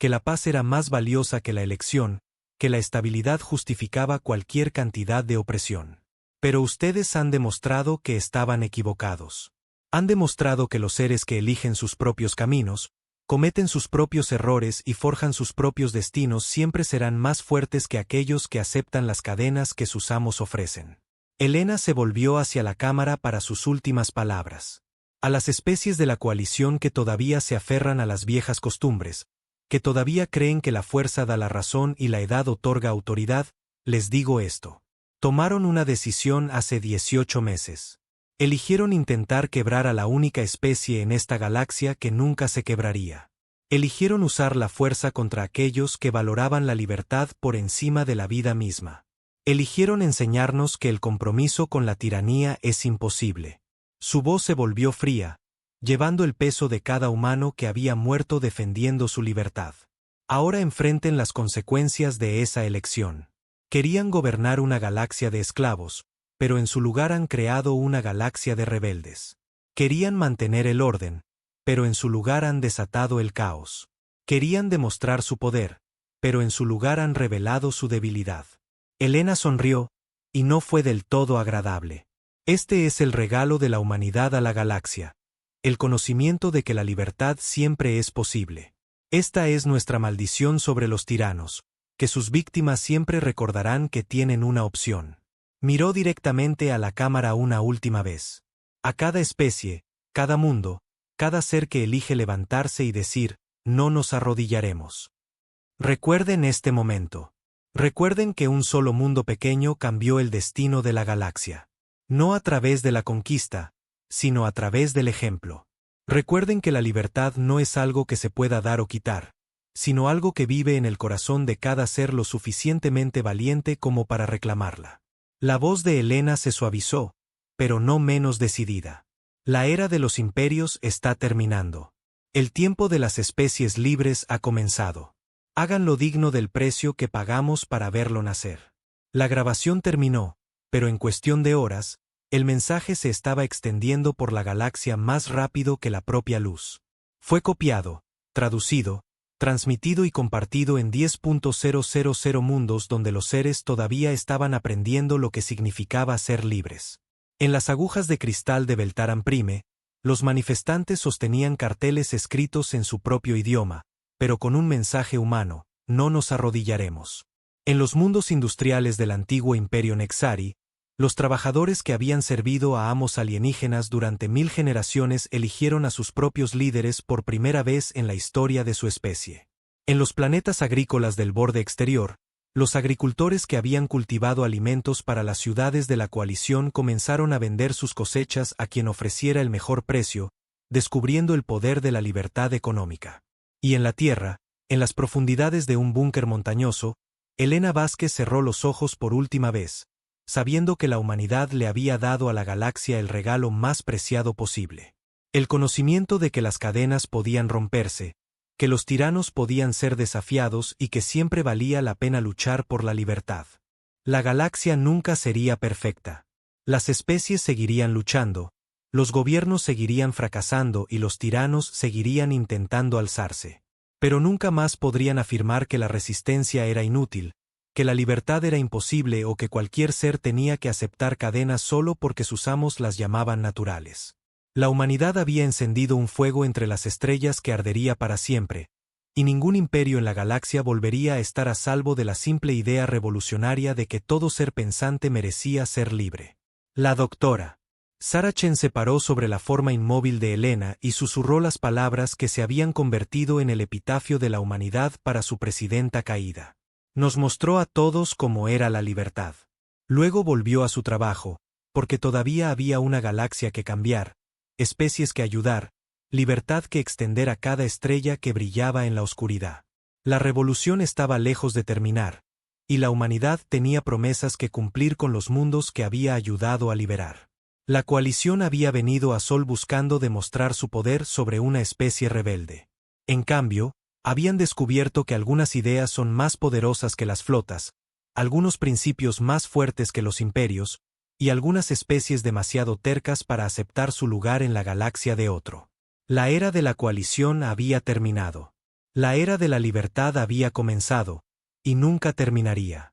que la paz era más valiosa que la elección, que la estabilidad justificaba cualquier cantidad de opresión. Pero ustedes han demostrado que estaban equivocados. Han demostrado que los seres que eligen sus propios caminos, cometen sus propios errores y forjan sus propios destinos siempre serán más fuertes que aquellos que aceptan las cadenas que sus amos ofrecen. Elena se volvió hacia la cámara para sus últimas palabras. A las especies de la coalición que todavía se aferran a las viejas costumbres, que todavía creen que la fuerza da la razón y la edad otorga autoridad, les digo esto. Tomaron una decisión hace 18 meses. Eligieron intentar quebrar a la única especie en esta galaxia que nunca se quebraría. Eligieron usar la fuerza contra aquellos que valoraban la libertad por encima de la vida misma. Eligieron enseñarnos que el compromiso con la tiranía es imposible. Su voz se volvió fría, llevando el peso de cada humano que había muerto defendiendo su libertad. Ahora enfrenten las consecuencias de esa elección. Querían gobernar una galaxia de esclavos, pero en su lugar han creado una galaxia de rebeldes. Querían mantener el orden, pero en su lugar han desatado el caos. Querían demostrar su poder, pero en su lugar han revelado su debilidad. Elena sonrió, y no fue del todo agradable. Este es el regalo de la humanidad a la galaxia, el conocimiento de que la libertad siempre es posible. Esta es nuestra maldición sobre los tiranos, que sus víctimas siempre recordarán que tienen una opción. Miró directamente a la cámara una última vez. A cada especie, cada mundo, cada ser que elige levantarse y decir, no nos arrodillaremos. Recuerden este momento. Recuerden que un solo mundo pequeño cambió el destino de la galaxia. No a través de la conquista, sino a través del ejemplo. Recuerden que la libertad no es algo que se pueda dar o quitar, sino algo que vive en el corazón de cada ser lo suficientemente valiente como para reclamarla. La voz de Elena se suavizó, pero no menos decidida. La era de los imperios está terminando. El tiempo de las especies libres ha comenzado. Háganlo digno del precio que pagamos para verlo nacer. La grabación terminó, pero en cuestión de horas, el mensaje se estaba extendiendo por la galaxia más rápido que la propia luz. Fue copiado, traducido, transmitido y compartido en 10.000 mundos donde los seres todavía estaban aprendiendo lo que significaba ser libres. En las agujas de cristal de Beltaran Prime, los manifestantes sostenían carteles escritos en su propio idioma, pero con un mensaje humano: no nos arrodillaremos. En los mundos industriales del antiguo Imperio Nexari, los trabajadores que habían servido a amos alienígenas durante 1000 generaciones eligieron a sus propios líderes por primera vez en la historia de su especie. En los planetas agrícolas del borde exterior, los agricultores que habían cultivado alimentos para las ciudades de la coalición comenzaron a vender sus cosechas a quien ofreciera el mejor precio, descubriendo el poder de la libertad económica. Y en la Tierra, en las profundidades de un búnker montañoso, Elena Vázquez cerró los ojos por última vez, sabiendo que la humanidad le había dado a la galaxia el regalo más preciado posible. El conocimiento de que las cadenas podían romperse, que los tiranos podían ser desafiados y que siempre valía la pena luchar por la libertad. La galaxia nunca sería perfecta. Las especies seguirían luchando, los gobiernos seguirían fracasando y los tiranos seguirían intentando alzarse. Pero nunca más podrían afirmar que la resistencia era inútil, que la libertad era imposible o que cualquier ser tenía que aceptar cadenas solo porque sus amos las llamaban naturales. La humanidad había encendido un fuego entre las estrellas que ardería para siempre, y ningún imperio en la galaxia volvería a estar a salvo de la simple idea revolucionaria de que todo ser pensante merecía ser libre. La doctora Sarachen se paró sobre la forma inmóvil de Elena y susurró las palabras que se habían convertido en el epitafio de la humanidad para su presidenta caída. Nos mostró a todos cómo era la libertad. Luego volvió a su trabajo, porque todavía había una galaxia que cambiar, especies que ayudar, libertad que extender a cada estrella que brillaba en la oscuridad. La revolución estaba lejos de terminar, y la humanidad tenía promesas que cumplir con los mundos que había ayudado a liberar. La coalición había venido a Sol buscando demostrar su poder sobre una especie rebelde. En cambio, habían descubierto que algunas ideas son más poderosas que las flotas, algunos principios más fuertes que los imperios, y algunas especies demasiado tercas para aceptar su lugar en la galaxia de otro. La era de la coalición había terminado. La era de la libertad había comenzado, y nunca terminaría.